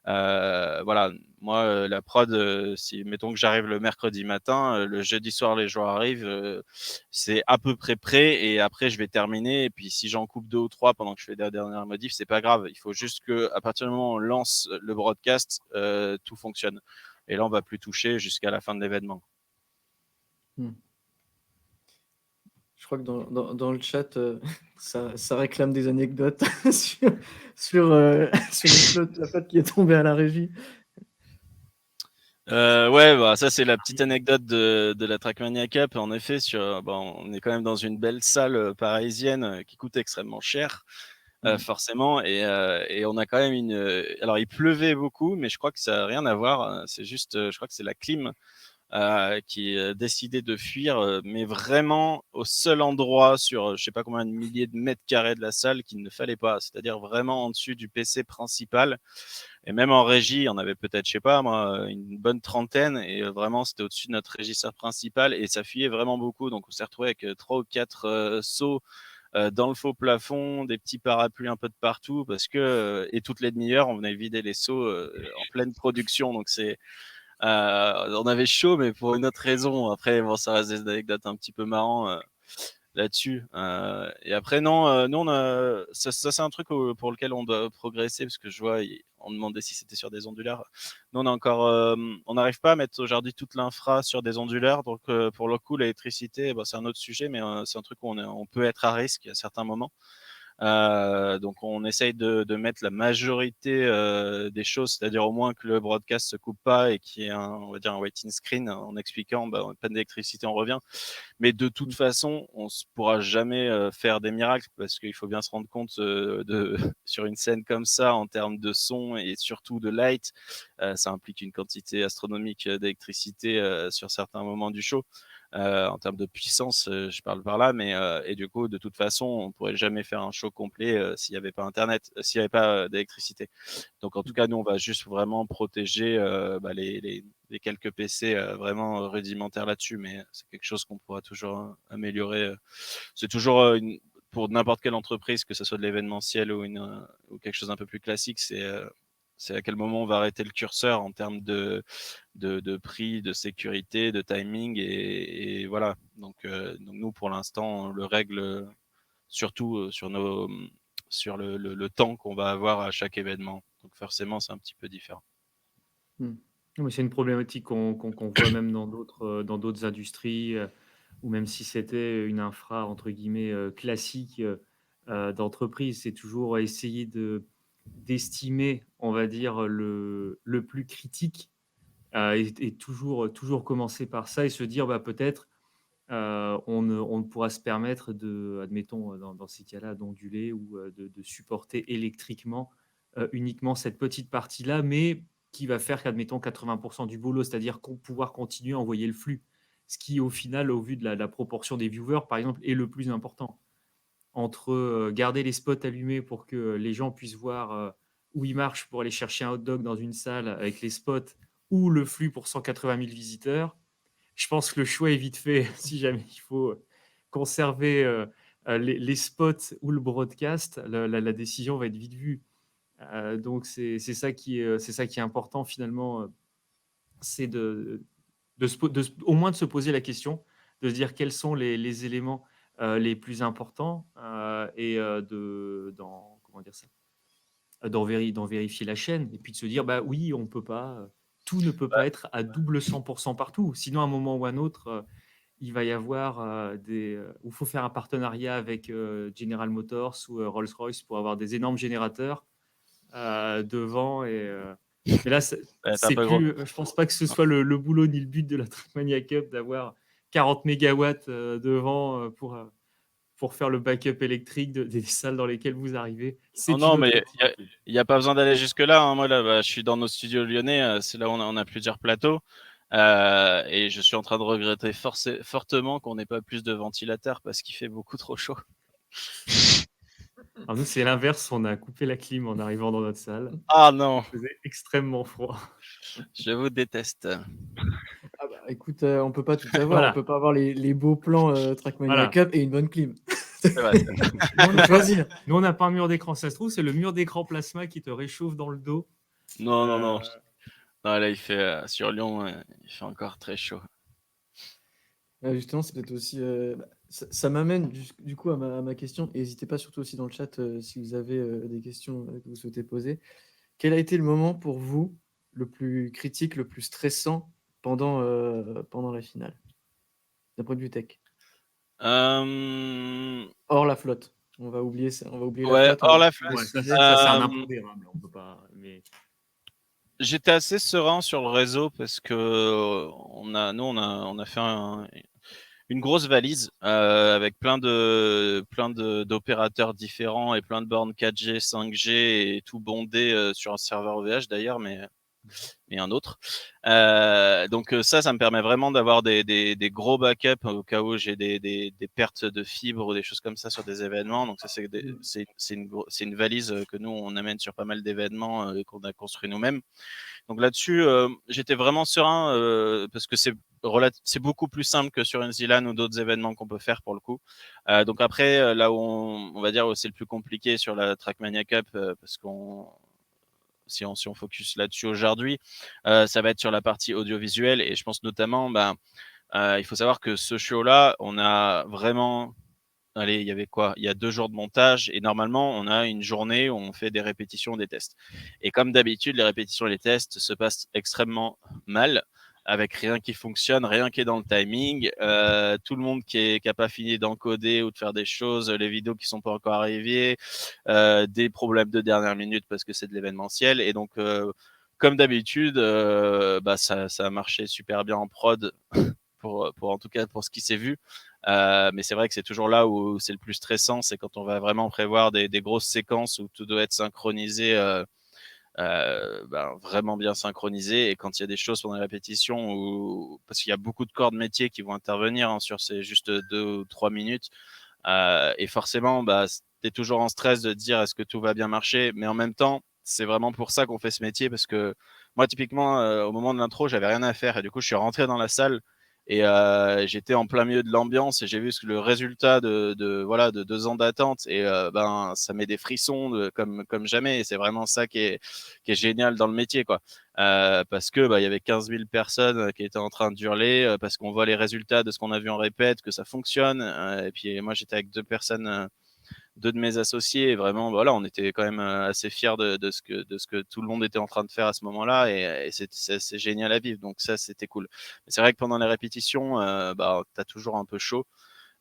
Voilà, moi, la prod, si mettons que j'arrive le mercredi matin, le jeudi soir, les joueurs arrivent, c'est à peu près prêt. Et après, je vais terminer. Et puis, si j'en coupe 2 ou 3 pendant que je fais des dernières modifs, c'est pas grave. Il faut juste que, à partir du moment où on lance le broadcast, tout fonctionne. Et là, on va plus toucher jusqu'à la fin de l'événement. Je crois que dans le chat, ça réclame des anecdotes sur la flotte qui est tombée à la régie. Ouais, ça c'est la petite anecdote de la Trackmania Cup. En effet, on est quand même dans une belle salle parisienne qui coûte extrêmement cher, forcément, et on a quand même alors il pleuvait beaucoup, mais je crois que ça n'a rien à voir. C'est juste, je crois que c'est la clim qui décidait de fuir, mais vraiment au seul endroit sur je sais pas combien de milliers de mètres carrés de la salle qu'il ne fallait pas, c'est-à-dire vraiment en dessus du PC principal. Et même en régie, on avait peut-être, je sais pas moi, une bonne trentaine, et vraiment c'était au-dessus de notre régisseur principal, et ça fuyait vraiment beaucoup. Donc on s'est retrouvé avec 3 ou 4 seaux dans le faux plafond, des petits parapluies un peu de partout, parce que et toutes les demi-heures, on venait vider les seaux en pleine production. Donc on avait chaud, mais pour une autre raison. Après, bon, ça reste des anecdotes un petit peu marrant là-dessus. Et après, non, nous, ça c'est un truc pour lequel on doit progresser, parce que je vois, on demandait si c'était sur des onduleurs. Nous, on n'arrive pas à mettre aujourd'hui toute l'infra sur des onduleurs. Donc, pour le coup, l'électricité, c'est un autre sujet, mais c'est un truc où on peut être à risque à certains moments. Donc on essaye de mettre la majorité des choses, c'est-à-dire au moins que le broadcast se coupe pas et qu'il y ait on va dire un waiting screen en expliquant panne d'électricité, on revient. Mais de toute façon, on ne pourra jamais faire des miracles, parce qu'il faut bien se rendre compte sur une scène comme ça, en termes de son et surtout de light, ça implique une quantité astronomique d'électricité sur certains moments du show. En termes de puissance, je parle par là, mais et du coup, de toute façon, on pourrait jamais faire un show complet s'il n'y avait pas Internet, s'il n'y avait pas d'électricité. Donc, en tout cas, nous, on va juste vraiment protéger les quelques PC vraiment rudimentaires là-dessus, mais c'est quelque chose qu'on pourra toujours améliorer. C'est toujours pour n'importe quelle entreprise, que ce soit de l'événementiel ou quelque chose d'un peu plus classique, c'est à quel moment on va arrêter le curseur en termes de prix, de sécurité, de timing, et voilà. Donc nous, pour l'instant, on le règle surtout sur le temps qu'on va avoir à chaque événement. Donc forcément, c'est un petit peu différent. Mmh. Non, mais c'est une problématique qu'on voit même dans d'autres industries, ou même si c'était une infra entre guillemets, «classique», d'entreprise. C'est toujours essayer d'estimer, on va dire, le plus critique, et toujours commencer par ça et se dire: «Bah, peut-être, on ne pourra se permettre de», admettons, dans ces cas-là, d'onduler ou de supporter électriquement, uniquement cette petite partie-là, mais qui va faire qu'admettons 80 du boulot, c'est-à-dire pouvoir continuer à envoyer le flux. Ce qui, au final, au vu de la proportion des viewers, par exemple, est le plus important. Entre, garder les spots allumés pour que les gens puissent voir, où ils marchent pour aller chercher un hot dog dans une salle avec les spots, ou le flux pour 180 000 visiteurs. Je pense que le choix est vite fait si jamais il faut conserver, les spots ou le broadcast, la décision va être vite vue. Donc c'est ça qui est important finalement, c'est au moins de se poser la question, de se dire quels sont les éléments, les plus importants, et comment dire ça? D'en vérifier la chaîne et puis de se dire: «Bah, oui, on peut pas, tout ne peut pas être à double 100 partout». Sinon, à un moment ou à un autre, il va y avoir, où il faut faire un partenariat avec, General Motors ou, Rolls-Royce pour avoir des énormes générateurs, devant, mais là, Ouais, t'as c'est pas gros. plus, je pense pas que ce soit le boulot ni le but de la Trackmania Cup d'avoir 40 mégawatts, devant, pour faire le backup électrique des salles dans lesquelles vous arrivez. Oh C'est une non, autre mais activité. il y a pas besoin d'aller jusque-là, hein. Moi, là, je suis dans nos studios lyonnais, c'est là où on a plusieurs plateaux, et je suis en train de regretter fortement qu'on n'ait pas plus de ventilateurs, parce qu'il fait beaucoup trop chaud. Alors nous, c'est l'inverse, on a coupé la clim en arrivant dans notre salle. Ah non, Il faisait extrêmement froid. je vous déteste. Ah bah, écoute, on peut pas tout avoir. On Voilà, peut pas avoir les beaux plans, Trackmania voilà. Cup et une bonne clim. C'est vrai, c'est vrai. Nous, on Faut n'a pas choisir. nous, on n'a pas un mur d'écran, ça se trouve, c'est le mur d'écran plasma qui te réchauffe dans le dos. Non, non, Heu, non. Non, là, il fait, sur Lyon, il fait encore très chaud. Justement, c'est peut-être aussi, ça m'amène du coup à ma question, et n'hésitez pas surtout aussi dans le chat, si vous avez, des questions, que vous souhaitez poser. Quel a été le moment pour vous le plus critique, le plus stressant pendant la finale? D'un point de vue tech? Hem, Hors la flotte. On va oublier la ouais, flotte, on va hors la oublier ouais, ce ça sujet. ça, c'est un hem, impondérable, on peut pas, mais j'étais assez serein sur le réseau, parce que on a fait une grosse valise, avec plein de d'opérateurs différents et plein de bornes 4G, 5G et tout bondé, sur un serveur OVH d'ailleurs, mais et un autre. Donc ça me permet vraiment d'avoir des gros backups au cas où j'ai des pertes de fibres ou des choses comme ça sur des événements. Donc ça, c'est une valise que nous, on amène sur pas mal d'événements qu'on a construit nous-mêmes. Donc là-dessus, j'étais vraiment serein parce que c'est beaucoup plus simple que sur une ZLAN ou d'autres événements qu'on peut faire pour le coup. Donc après, là où on va dire où c'est le plus compliqué sur la Trackmania Cup, parce qu'on si on focus là-dessus aujourd'hui, ça va être sur la partie audiovisuelle et je pense notamment, il faut savoir que ce show-là, on a vraiment allez, il y avait quoi? Il y a 2 jours de montage et normalement, on a une journée où on fait des répétitions, des tests et comme d'habitude, les répétitions et les tests se passent extrêmement mal avec rien qui fonctionne, rien qui est dans le timing, tout le monde qui a pas fini d'encoder ou de faire des choses, les vidéos qui sont pas encore arrivées, des problèmes de dernière minute parce que c'est de l'événementiel et donc comme d'habitude, ça a marché super bien en prod pour en tout cas pour ce qui s'est vu. Mais c'est vrai que c'est toujours là où c'est le plus stressant, c'est quand on va vraiment prévoir des grosses séquences où tout doit être synchronisé, vraiment bien synchronisé. Et quand il y a des choses pendant la répétition, parce qu'il y a beaucoup de corps de métier qui vont intervenir sur ces juste 2 ou 3 minutes, et forcément, tu es toujours en stress de te dire est-ce que tout va bien marcher, mais en même temps, c'est vraiment pour ça qu'on fait ce métier parce que moi, typiquement, au moment de l'intro, j'avais rien à faire et du coup, je suis rentré dans la salle et j'étais en plein milieu de l'ambiance et j'ai vu le résultat voilà, de 2 ans d'attente et ça met des frissons comme jamais et c'est vraiment ça qui est génial dans le métier, quoi. Parce que il y avait 15 000 personnes qui étaient en train d'hurler parce qu'on voit les résultats de ce qu'on a vu en répète, que ça fonctionne. Et puis moi, j'étais avec 2 personnes, 2 de mes associés. Et vraiment, voilà, on était quand même assez fiers de ce que tout le monde était en train de faire à ce moment-là. Et c'est génial à vivre. Donc ça, c'était cool. Mais c'est vrai que pendant les répétitions, t'as toujours un peu chaud.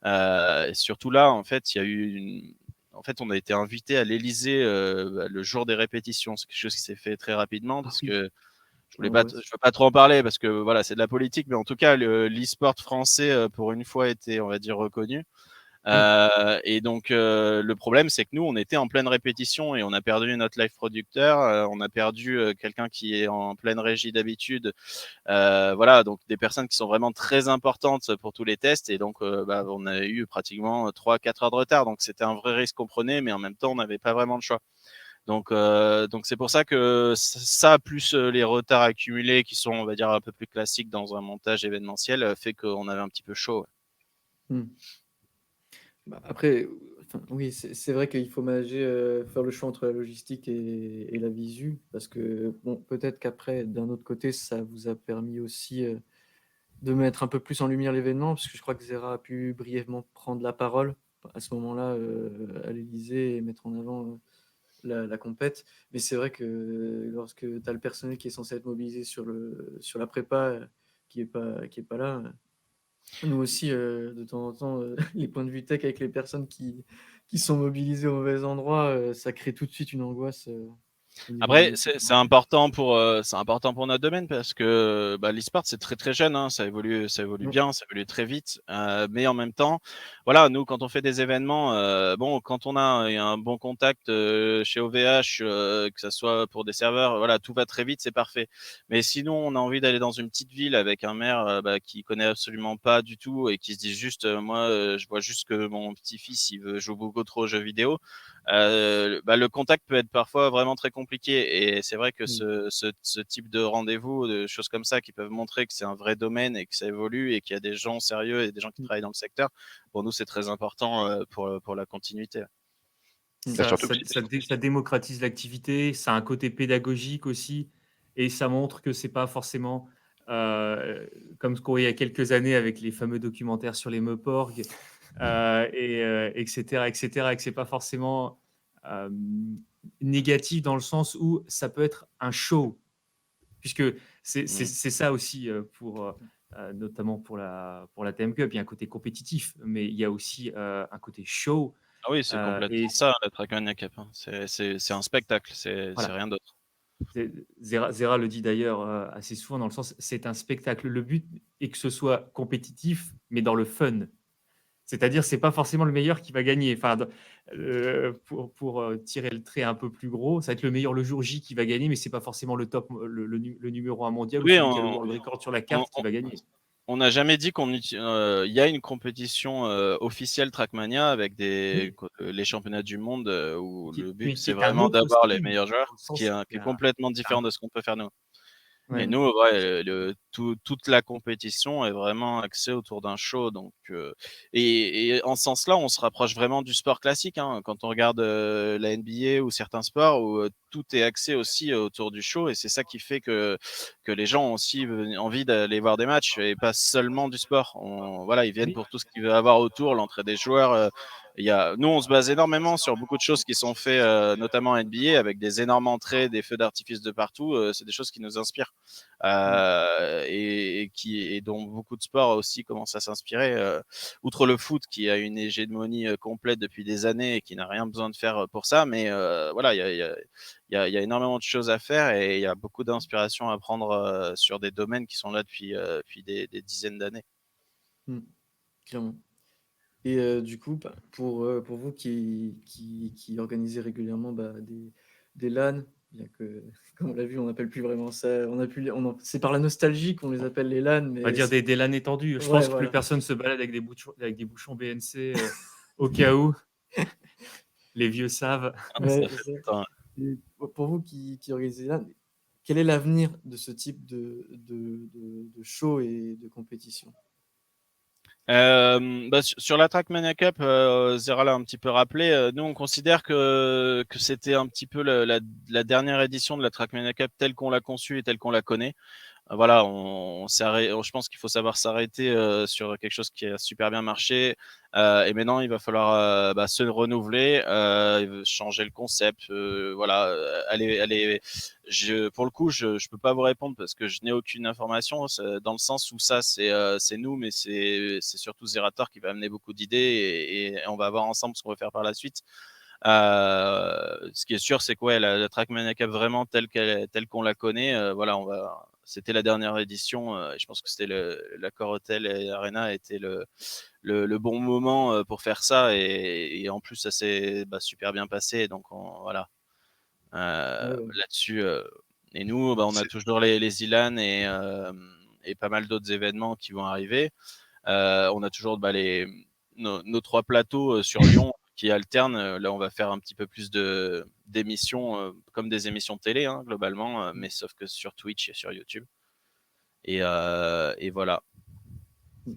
Et surtout là, en fait, il y a eu En fait, on a été invité à l'Élysée le jour des répétitions. C'est quelque chose qui s'est fait très rapidement Ah parce oui, que on voit ça. je veux pas trop en parler parce que voilà, c'est de la politique, mais en tout cas, l'e-sport français, pour une fois, était, on va dire, reconnu. Mmh. Et donc, le problème, c'est que nous, on était en pleine répétition et on a perdu notre live producteur, on a perdu quelqu'un qui est en pleine régie d'habitude. Voilà, donc des personnes qui sont vraiment très importantes pour tous les tests. Et donc, on a eu pratiquement 3-4 heures de retard. Donc, c'était un vrai risque qu'on prenait, mais en même temps, on n'avait pas vraiment le choix. Donc c'est pour ça que ça, plus les retards accumulés qui sont, on va dire, un peu plus classiques dans un montage événementiel, fait qu'on avait un petit peu chaud. Mmh. Après, enfin, oui, c'est vrai qu'il faut manager, faire le choix entre la logistique et la visu parce que, bon, peut-être qu'après, d'un autre côté, ça vous a permis aussi, de mettre un peu plus en lumière l'événement, parce que je crois que Zera a pu brièvement prendre la parole à ce moment-là, à l'Élysée et mettre en avant, la compète. Mais c'est vrai que lorsque tu as le personnel qui est censé être mobilisé sur la prépa, qui est pas là, nous aussi, de temps en temps, les points de vue tech avec les personnes qui sont mobilisées au mauvais endroit, ça crée tout de suite une angoisse, au niveau de Après, l'équipe. c'est important pour notre domaine parce que l'e-sport c'est très très jeune, hein, ça évolue Mmh, bien, ça évolue très vite. Mais en même temps, voilà, nous quand on fait des événements, bon, quand on a un bon contact chez OVH, que ça soit pour des serveurs, voilà, tout va très vite, c'est parfait. Mais sinon, on a envie d'aller dans une petite ville avec un maire qui connaît absolument pas du tout et qui se dit juste, moi, je vois juste que mon petit-fils il veut jouer beaucoup trop aux jeux vidéo. Le contact peut être parfois vraiment très compliqué et c'est vrai que mmh, ce type de rendez-vous, de choses comme ça qui peuvent montrer que c'est un vrai domaine et que ça évolue et qu'il y a des gens sérieux et des gens qui mmh, travaillent dans le secteur, pour nous, c'est très important pour la continuité. mmh. Bah, Ça, surtout ça, que ça démocratise l'activité, ça a un côté pédagogique aussi, et ça montre que c'est pas forcément comme ce qu'on voyait il y a quelques années avec les fameux documentaires sur les Meuporg, etc., etc., et que c'est pas forcément euh, négatif dans le sens où ça peut être un show, puisque Mmh. c'est ça aussi notamment pour la TM Cup, il y a un côté compétitif, mais il y a aussi un côté show. Ah oui, c'est Et complètement ça, la Trackmania Cup, hein. C'est un spectacle, c'est voilà, rien d'autre. Zera le dit d'ailleurs assez souvent dans le sens, c'est un spectacle. Le but est que ce soit compétitif, mais dans le fun. C'est-à-dire, c'est pas forcément le meilleur qui va gagner. Enfin, pour tirer le trait un peu plus gros, ça va être le meilleur le jour J qui va gagner, mais c'est pas forcément le top, le numéro 1 mondial ou Oui, celui qui a le world record sur la on, carte qui va gagner. on n'a jamais dit il y a une compétition officielle Trackmania avec Oui. les championnats du monde où le but Mais qui c'est est un vraiment autre d'avoir les style, meilleurs dans joueurs, le ce qui est, sens qui est complètement différent de ce qu'on peut faire nous. Ouais. Et nous, ouais, toute la compétition est vraiment axée autour d'un show. Donc, et en ce sens-là, on se rapproche vraiment du sport classique. Hein, quand on regarde la NBA ou certains sports où tout est axé aussi autour du show. Et c'est ça qui fait que les gens ont aussi envie d'aller voir des matchs et pas seulement du sport. Voilà, ils viennent Oui. pour tout ce qu'il va y avoir autour, l'entrée des joueurs. Nous, on se base énormément sur beaucoup de choses qui sont faites, notamment en NBA, avec des énormes entrées, des feux d'artifice de partout. C'est des choses qui nous inspirent et dont beaucoup de sports aussi commencent à s'inspirer. Outre le foot, qui a une hégémonie complète depuis des années et qui n'a rien besoin de faire pour ça, mais voilà, il y a énormément de choses à faire et il y a beaucoup d'inspiration à prendre sur des domaines qui sont là depuis des dizaines d'années. Clairement. Et du coup, pour vous qui organisez régulièrement des LAN, bien que, comme on l'a vu, on n'appelle plus vraiment ça, c'est par la nostalgie qu'on les appelle les LAN, On va mais dire des LAN étendus. Je ouais, pense que plus voilà. personne se balade avec des bouchons BNC au cas où. Les vieux savent. Ça Ouais, fait c'est ça. longtemps. Et pour vous qui organisez des LAN, quel est l'avenir de ce type de show et de compétition? Sur la Trackmania Cup, Zera l'a un petit peu rappelé. Nous, on considère que c'était un petit peu la dernière édition de la Trackmania Cup telle qu'on l'a conçue et telle qu'on la connaît. Voilà, je pense qu'il faut savoir s'arrêter sur quelque chose qui a super bien marché. Et maintenant, il va falloir se renouveler, changer le concept. Voilà, pour le coup, je peux pas vous répondre parce que je n'ai aucune information dans le sens où ça, c'est nous, mais c'est surtout Zerator qui va amener beaucoup d'idées et on va voir ensemble ce qu'on va faire par la suite. Ce qui est sûr, c'est que ouais, la Trackmania Cup vraiment telle qu'on la connaît, voilà, c'était la dernière édition. Et je pense que c'était l'accord Hotel et Arena était le bon moment pour faire ça. Et en plus, ça s'est super bien passé. Donc voilà, Ouais. là-dessus. Et nous, on a toujours les ILAN et pas mal d'autres événements qui vont arriver. On a toujours nos 3 plateaux sur Lyon qui alternent. Là, on va faire un petit peu plus d'émissions comme des émissions de télé, hein, globalement, mais sauf que sur Twitch et sur YouTube. Et voilà,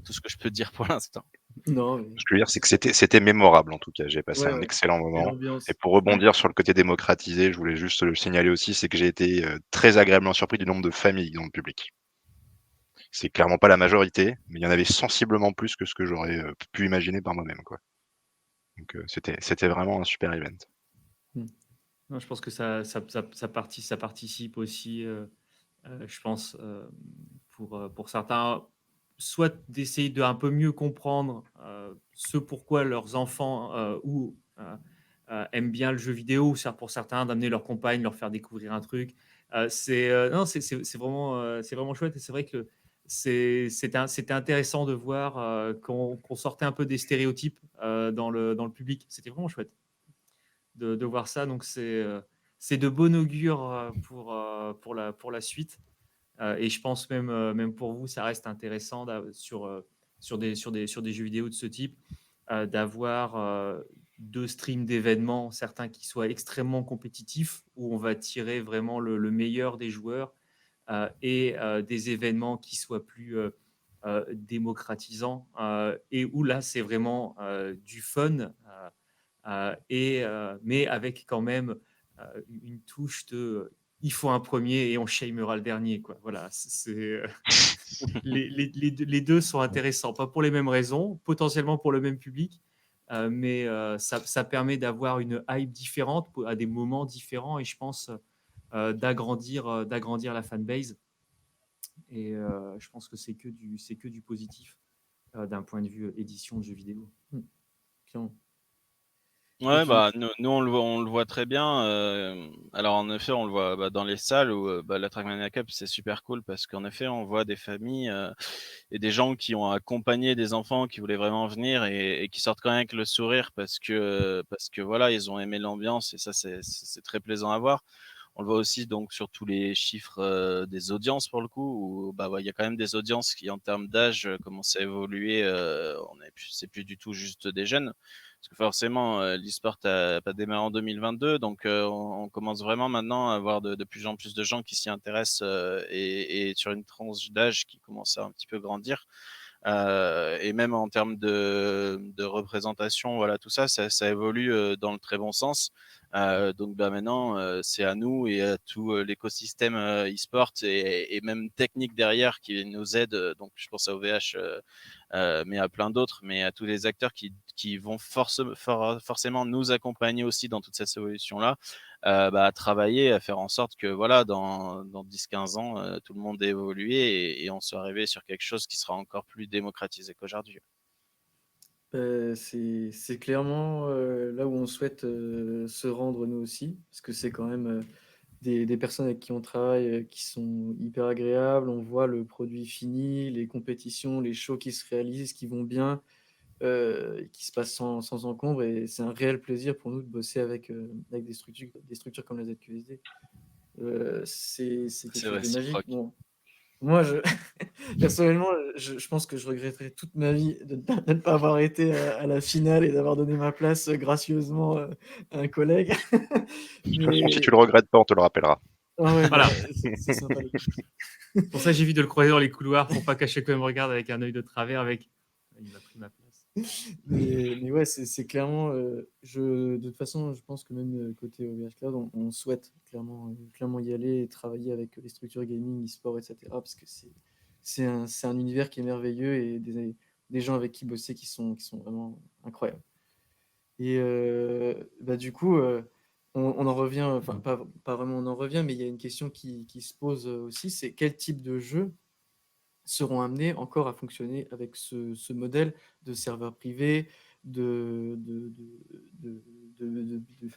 tout ce que je peux dire pour l'instant. Non, Ce mais que je veux dire, c'est que c'était mémorable en tout cas. J'ai passé ouais, un ouais. excellent Et moment. Et l'ambiance. pour rebondir sur le côté démocratisé, je voulais juste le signaler aussi, c'est que j'ai été très agréablement surpris du nombre de familles dans le public. C'est clairement pas la majorité, mais il y en avait sensiblement plus que ce que j'aurais pu imaginer par moi-même, quoi. Donc c'était vraiment un super event. Non, je pense que ça participe aussi, je pense, pour certains, soit d'essayer de un peu mieux comprendre ce pourquoi leurs enfants aiment bien le jeu vidéo, ou pour certains d'amener leur compagne, leur faire découvrir un truc. Non, c'est vraiment chouette, et c'est vrai que c'était intéressant de voir qu'on sortait un peu des stéréotypes dans le public. C'était vraiment chouette de voir ça. Donc c'est de bon augure pour la suite. Et je pense même pour vous, ça reste intéressant sur des jeux vidéo de ce type, d'avoir 2 streams d'événements, certains qui soient extrêmement compétitifs, où on va tirer vraiment le meilleur des joueurs, et des événements qui soient plus démocratisants, et où là, c'est vraiment du fun, mais avec quand même une touche de il faut un premier et on shamera le dernier, quoi. Voilà, les deux sont intéressants, pas pour les mêmes raisons, potentiellement pour le même public, mais ça permet d'avoir une hype différente à des moments différents, et je pense d'agrandir la fanbase. Et je pense que c'est que du positif d'un point de vue édition de jeux vidéo. Clairement. Ouais, bah, nous on le voit très bien, alors en effet, on le voit, bah, dans les salles où, bah, la Trackmania Cup, c'est super cool parce qu'en effet, on voit des familles, et des gens qui ont accompagné des enfants qui voulaient vraiment venir et qui sortent quand même avec le sourire parce que voilà, ils ont aimé l'ambiance et ça, c'est très plaisant à voir. On le voit aussi donc sur tous les chiffres, des audiences pour le coup où, bah, ouais, il y a quand même des audiences qui en termes d'âge, commencent à évoluer, c'est plus du tout juste des jeunes. Parce que forcément, l'e-sport a pas démarré en 2022 donc on commence vraiment maintenant à avoir de plus en plus de gens qui s'y intéressent, et sur une tranche d'âge qui commence à un petit peu grandir. Et même en termes de représentation, voilà, tout ça, ça évolue dans le très bon sens. Donc bah, maintenant, c'est à nous et à tout l'écosystème e-sport et même technique derrière qui nous aide. Donc je pense à OVH, mais à plein d'autres, mais à tous les acteurs qui vont forcément nous accompagner aussi dans toute cette évolution-là, bah, à travailler, à faire en sorte que voilà, dans 10-15 ans, tout le monde ait évolué et on soit arrivé sur quelque chose qui sera encore plus démocratisé qu'aujourd'hui. C'est clairement, là où on souhaite, se rendre nous aussi, parce que c'est quand même, des personnes avec qui on travaille, qui sont hyper agréables. On voit le produit fini, les compétitions, les shows qui se réalisent, qui vont bien, qui se passent sans encombre et c'est un réel plaisir pour nous de bosser avec des structures comme la ZQSD. C'est quelque C'est chose de magique. réciproque. Bon, moi, personnellement, je pense que je regretterai toute ma vie de ne pas avoir été à la finale et d'avoir donné ma place, gracieusement, à un collègue. De toute façon, si Mais tu le regrettes pas, on te le rappellera. ah ouais, Voilà. bah, c'est sympa. Pour ça, j'évite de le croiser dans les couloirs pour pas cacher quand même regarde avec un œil de travers avec il m'a pris ma place. Mais ouais, c'est clairement, de toute façon, je pense que même, côté OVH Cloud, on souhaite clairement y aller et travailler avec les structures gaming, e-sport et cetera, parce que c'est un univers qui est merveilleux et des gens avec qui bosser qui sont vraiment incroyables. Et bah, du coup, on en revient, enfin pas vraiment on en revient, mais il y a une question qui se pose, aussi, c'est quel type de jeu seront amenés encore à fonctionner avec ce modèle de serveur privé, de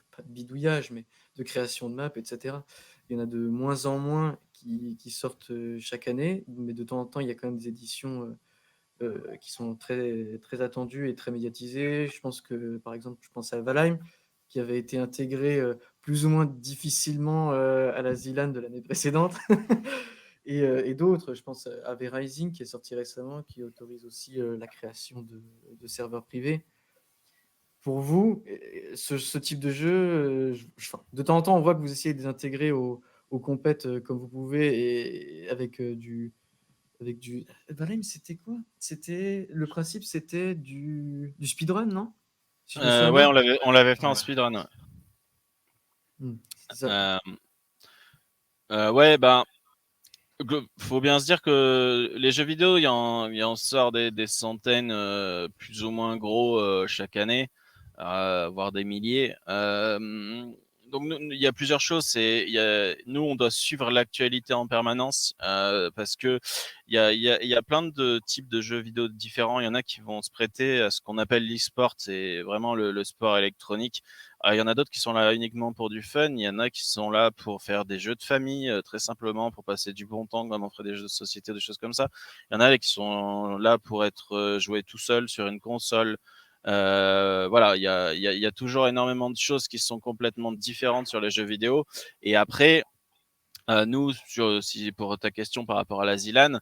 pas de bidouillage, mais de création de maps, et cetera. Il y en a de moins en moins qui sortent, chaque année, mais de temps en temps, il y a quand même des éditions, qui sont très très attendues et très médiatisées. Je pense à Valheim, qui avait été intégré, plus ou moins difficilement, à la ZLAN de l'année précédente. Et d'autres, je pense à V-Rising qui est sorti récemment, qui autorise aussi la création de serveurs privés. Pour vous, ce type de jeu, enfin, de temps en temps, on voit que vous essayez de les intégrer aux compètes comme vous pouvez et avec du. Valheim, c'était quoi? Le principe, c'était du speedrun, non? Si je me souviens Ouais, bien? on l'avait fait en Ouais. speedrun. Ouais. C'est ça. Euh, ouais, bah, faut bien se dire que les jeux vidéo, il y en sort des centaines, plus ou moins gros, chaque année, voire des milliers. Donc il y a plusieurs choses. Nous, on doit suivre l'actualité en permanence parce que il y a plein de types de jeux vidéo différents. Il y en a qui vont se prêter à ce qu'on appelle l'e-sport, c'est vraiment le sport électronique. Il y en a d'autres qui sont là uniquement pour du fun. Il y en a qui sont là pour faire des jeux de famille, très simplement pour passer du bon temps, comme on ferait des jeux de société, des choses comme ça. Il y en a qui sont là pour être joués tout seul sur une console. Voilà, il y a toujours énormément de choses qui sont complètement différentes sur les jeux vidéo. Et après, nous, pour ta question par rapport à la ZLAN,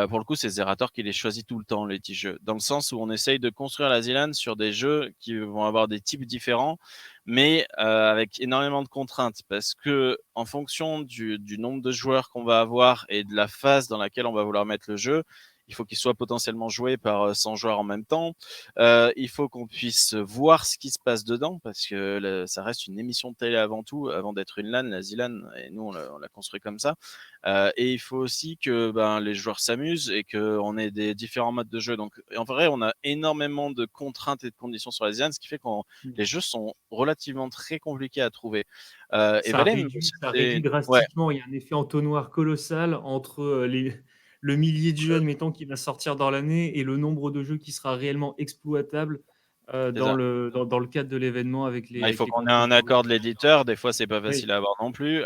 pour le coup, c'est Zerator qui les choisit tout le temps, les petits jeux. Dans le sens où on essaye de construire la ZLAN sur des jeux qui vont avoir des types différents, mais avec énormément de contraintes. Parce que en fonction du nombre de joueurs qu'on va avoir et de la phase dans laquelle on va vouloir mettre le jeu, il faut qu'il soit potentiellement joué par 100 joueurs en même temps. Il faut qu'on puisse voir ce qui se passe dedans, parce que ça reste une émission de télé avant tout, avant d'être une LAN, la ZLAN, et nous on l'a construit comme ça. Et il faut aussi que les joueurs s'amusent et qu'on ait des différents modes de jeu. Donc en vrai, on a énormément de contraintes et de conditions sur la ZLAN, ce qui fait que les jeux sont relativement très compliqués à trouver. Et Valheim, Ça réduit ouais. drastiquement. Il y a un effet entonnoir colossal entre le millier de jeux, admettons, qui va sortir dans l'année et le nombre de jeux qui sera réellement exploitable. C'est dans ça. le cadre de l'événement avec Bah, il faut les qu'on ait un contributeurs. accord de l'éditeur. Des fois, c'est pas Oui. facile à avoir non plus.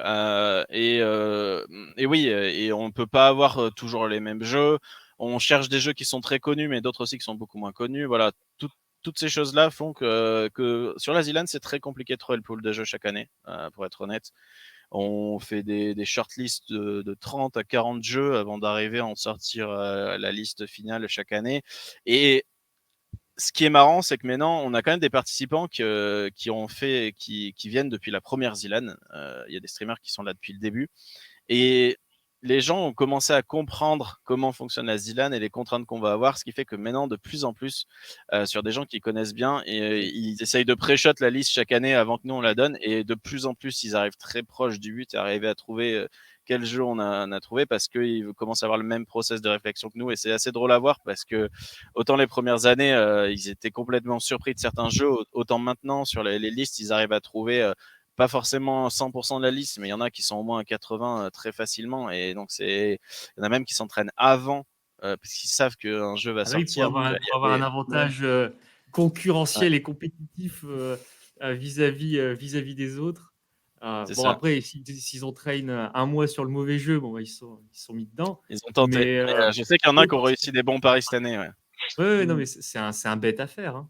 Et oui, et on peut pas avoir toujours les mêmes jeux. On cherche des jeux qui sont très connus, mais d'autres aussi qui sont beaucoup moins connus. Voilà, toutes ces choses-là font que sur la Zilan, c'est très compliqué de trouver le pool de jeux chaque année, pour être honnête. On fait des shortlists de 30 à 40 jeux avant d'arriver à en sortir la liste finale chaque année. Et ce qui est marrant, c'est que maintenant, on a quand même des participants qui viennent depuis la première Zilan. Il y a des streamers qui sont là depuis le début. Et les gens ont commencé à comprendre comment fonctionne la Zilan et les contraintes qu'on va avoir, ce qui fait que maintenant, de plus en plus, sur des gens qui connaissent bien, ils essayent de pré-shot la liste chaque année avant que nous on la donne, et de plus en plus, ils arrivent très proches du but et arrivent à trouver quel jeu on a trouvé, parce qu'ils commencent à avoir le même process de réflexion que nous, et c'est assez drôle à voir, parce que autant les premières années, ils étaient complètement surpris de certains jeux, autant maintenant, sur les listes, ils arrivent à trouver pas forcément 100% de la liste, mais il y en a qui sont au moins à 80 très facilement. Et donc, il y en a même qui s'entraînent avant parce qu'ils savent qu'un jeu va Ah oui, sortir. Donc, pour avoir un avantage ouais, concurrentiel et compétitif vis-à-vis des autres. c'est Bon, ça. après, s'ils ont train un mois sur le mauvais jeu, bon, ils sont mis dedans. Ils ont tenté. Mais Mais, je sais qu'il y en a qui ont réussi des bons paris cette année. Ouais. ouais, non, Mm. mais c'est un bête à faire. Hein.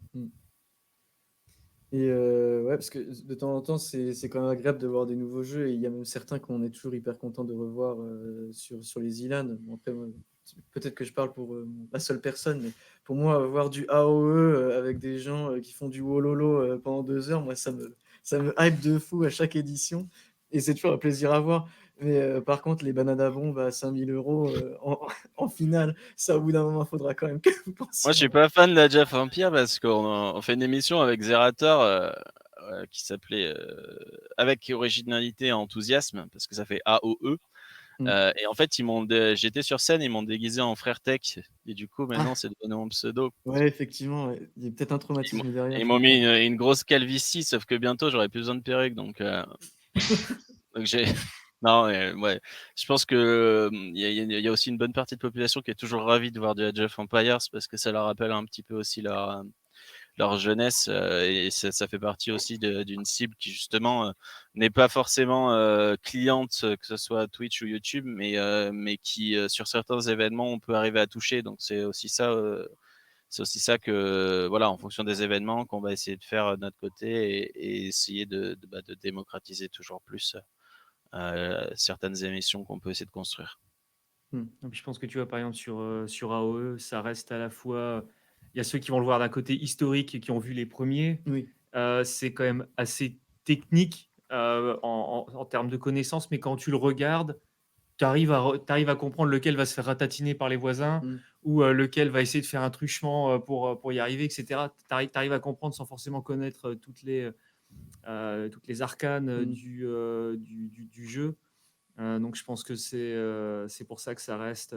Et ouais, parce que de temps en temps, c'est quand même agréable de voir des nouveaux jeux. Et il y a même certains qu'on est toujours hyper content de revoir sur les Ilan. Bon, après, peut-être que je parle pour la seule personne, mais pour moi, voir du AOE avec des gens qui font du wololo pendant 2 heures, moi, ça me hype de fou à chaque édition. Et c'est toujours un plaisir à voir. Mais par contre, les bananes bombes à 5000 euros en finale, ça, au bout d'un moment, il faudra quand même que vous Moi, pensiez. je suis pas fan de la Jeff Empire parce qu'on fait une émission avec Zerator qui s'appelait Avec originalité et enthousiasme, parce que ça fait AOE. Et en fait, j'étais sur scène, ils m'ont déguisé en frère Tech. Et du coup, maintenant, c'est devenu mon pseudo. Ouais, effectivement, ouais. Il y a peut-être un traumatisme derrière, Ils je m'ont mis comprends. une grosse calvitie, sauf que bientôt, j'aurai plus besoin de perruque. Donc j'ai. Non, ouais. Je pense que il y a aussi une bonne partie de population qui est toujours ravie de voir du Age of Empires parce que ça leur rappelle un petit peu aussi leur jeunesse, et ça fait partie aussi d'une cible qui justement n'est pas forcément cliente, que ce soit Twitch ou YouTube, mais qui sur certains événements on peut arriver à toucher. Donc c'est aussi ça que voilà, en fonction des événements qu'on va essayer de faire de notre côté, et essayer de démocratiser toujours plus certaines émissions qu'on peut essayer de construire. Non, mais je pense que tu vois, par exemple, sur AOE, ça reste à la fois. Il y a ceux qui vont le voir d'un côté historique et qui ont vu les premiers. Oui. C'est quand même assez technique en termes de connaissances, mais quand tu le regardes, tu arrives à comprendre lequel va se faire ratatiner par les voisins Mm. ou lequel va essayer de faire un truchement pour y arriver, etc. Tu arrives à comprendre sans forcément connaître toutes les arcanes Mm. du jeu. Donc je pense que c'est pour ça que ça reste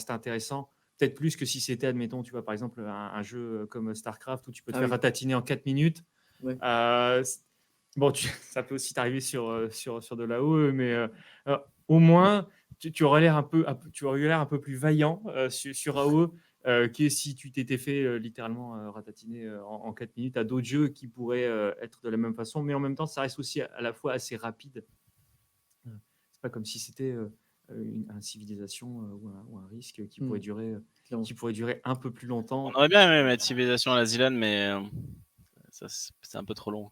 intéressant. Peut-être plus que si c'était, admettons, tu vois, par exemple, un jeu comme StarCraft où tu peux te Ah faire oui. ratatiner en 4 minutes. Ouais. Bon, ça peut aussi t'arriver sur de la haut, mais au moins, tu aurais l'air tu aurais l'air un peu plus vaillant sur AOE que si tu t'étais fait littéralement ratatiner en 4 minutes à d'autres jeux qui pourraient être de la même façon, mais en même temps, ça reste aussi à la fois assez rapide. C'est pas comme si c'était un civilisation ou un risque Clairement. qui pourrait durer un peu plus longtemps. On aurait bien aimé mettre Civilisation à la Zilan, mais c'est un peu trop long.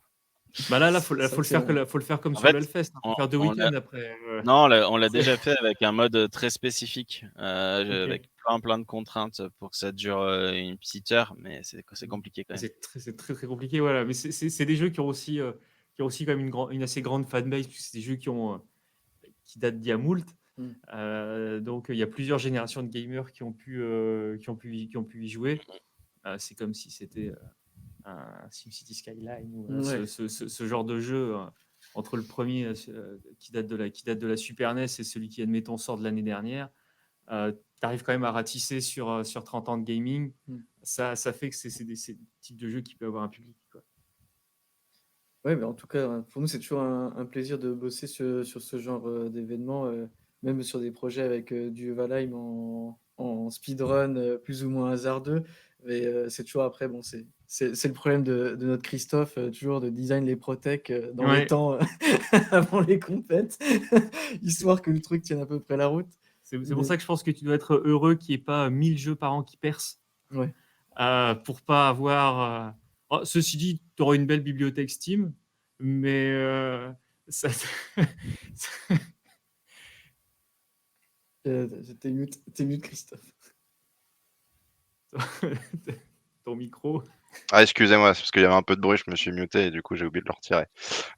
Bah là, C'est vrai que c'est long. faut le faire comme En sur fait, le Hellfest. Faut on, faire deux on l'a week-ends après. non, on l'a déjà fait avec un mode très spécifique, Ok. avec plein de contraintes pour que ça dure une petite heure, mais c'est compliqué quand même. C'est très très compliqué, voilà. Mais c'est des jeux qui ont aussi quand même une assez grande fanbase, puisque c'est des jeux qui datent d'il y a moult. Mm. Donc il y a plusieurs générations de gamers qui ont pu y jouer. C'est comme si c'était un SimCity Skyline ou Ouais. ce genre de jeu entre le premier qui date de la Super NES et celui qui, admettons, sort de l'année dernière. Tu arrives quand même à ratisser sur 30 ans de gaming. Mm. Ça fait que c'est des types de jeux qui peuvent avoir un public. Quoi. Ouais, mais en tout cas, pour nous, c'est toujours un plaisir de bosser sur ce genre d'événements, même sur des projets avec du Valheim en speedrun plus ou moins hasardeux. Mais c'est toujours après, bon, c'est le problème de notre Christophe, toujours de design les protèques dans les Ouais. temps avant les compètes, histoire que le truc tienne à peu près la route. C'est Mais- pour ça que je pense que tu dois être heureux qu'il n'y ait pas 1000 jeux par an qui percent. Ouais. Pour pas avoir. Ceci dit, tu auras une belle bibliothèque Steam, mais ça. T'es mute, Christophe. Ton micro. Ah, excusez-moi, c'est parce qu'il y avait un peu de bruit, je me suis muté et du coup j'ai oublié de le retirer.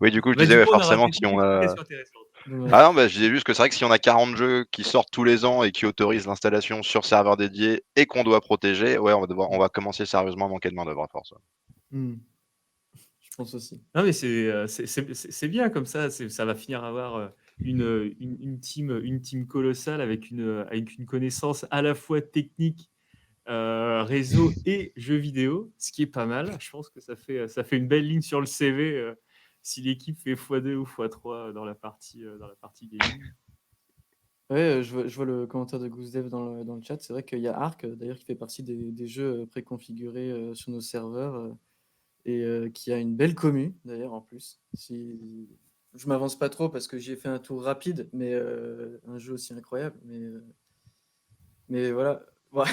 Oui, du coup, je Bah, disais, du ouais, coup, on a forcément, raté si toute on a. l'explication intéressante. Dommage. Ah non, bah, je disais juste que c'est vrai que si on a 40 jeux qui sortent tous les ans et qui autorisent l'installation sur serveur dédié et qu'on doit protéger, ouais, on va commencer sérieusement à manquer de main-d'œuvre à force. Hmm. Je pense aussi. Non, mais c'est bien comme ça. Ça va finir à avoir une team colossale avec une connaissance à la fois technique, réseau et jeux vidéo, ce qui est pas mal. Je pense que ça fait une belle ligne sur le CV si l'équipe fait x2 ou x3 dans la partie gaming. Ouais, je vois le commentaire de GooseDev dans le chat. C'est vrai qu'il y a Ark, d'ailleurs, qui fait partie des jeux préconfigurés sur nos serveurs et qui a une belle commu, d'ailleurs, en plus. Je m'avance pas trop parce que j'y ai fait un tour rapide, mais un jeu aussi incroyable. Mais voilà. Ouais.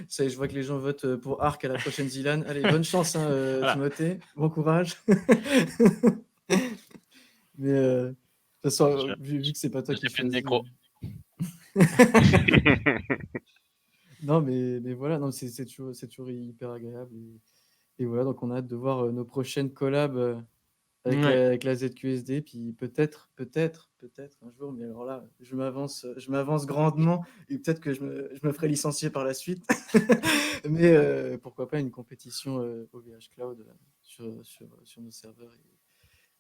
Ça y est, je vois que les gens votent pour Ark à la prochaine Zilan. Allez, bonne chance, hein, Voilà. Timothée. Bon courage. Mais de toute façon, vu que c'est pas toi qui J'ai plus de choisis. micro. Non, mais voilà, non, c'est toujours hyper agréable. Et voilà, donc on a hâte de voir nos prochaines collabs avec, Ouais. avec la ZQSD. Puis peut-être un jour, mais alors là, je m'avance grandement et peut-être que je me ferai licencier par la suite. Mais pourquoi pas une compétition OVH Cloud sur nos serveurs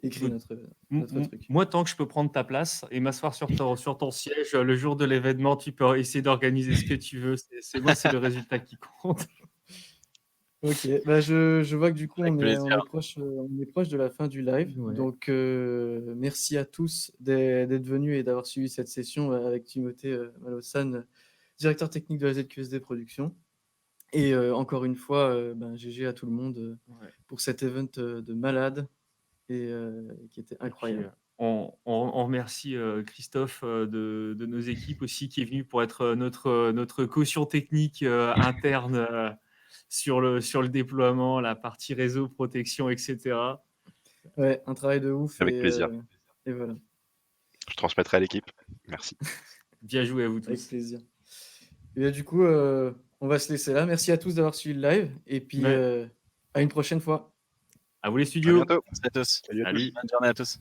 et créer notre truc. Moi, tant que je peux prendre ta place et m'asseoir sur ton siège le jour de l'événement, tu peux essayer d'organiser ce que tu veux. C'est le résultat qui compte. Ok, bah je vois que du coup Avec on plaisir. est proche de la fin du live. Ouais. Donc merci à tous d'être venus et d'avoir suivi cette session avec Timothée Malossan, directeur technique de la ZQSD Production. Et encore une fois, GG à tout le monde Ouais. pour cet event de malade et qui était Et puis, incroyable. on remercie Christophe de nos équipes aussi qui est venu pour être notre caution technique interne sur le déploiement, la partie réseau, protection, etc. Ouais, un travail de ouf Avec plaisir. et voilà, Je transmettrai à l'équipe. Merci. Bien joué à vous avec tous. plaisir. Et du coup, on va se laisser là. Merci à tous d'avoir suivi le live et puis Ouais. à une prochaine fois. À vous les À studios. bientôt. Merci à tous. Salut à tous. Salut. Bonne journée à tous.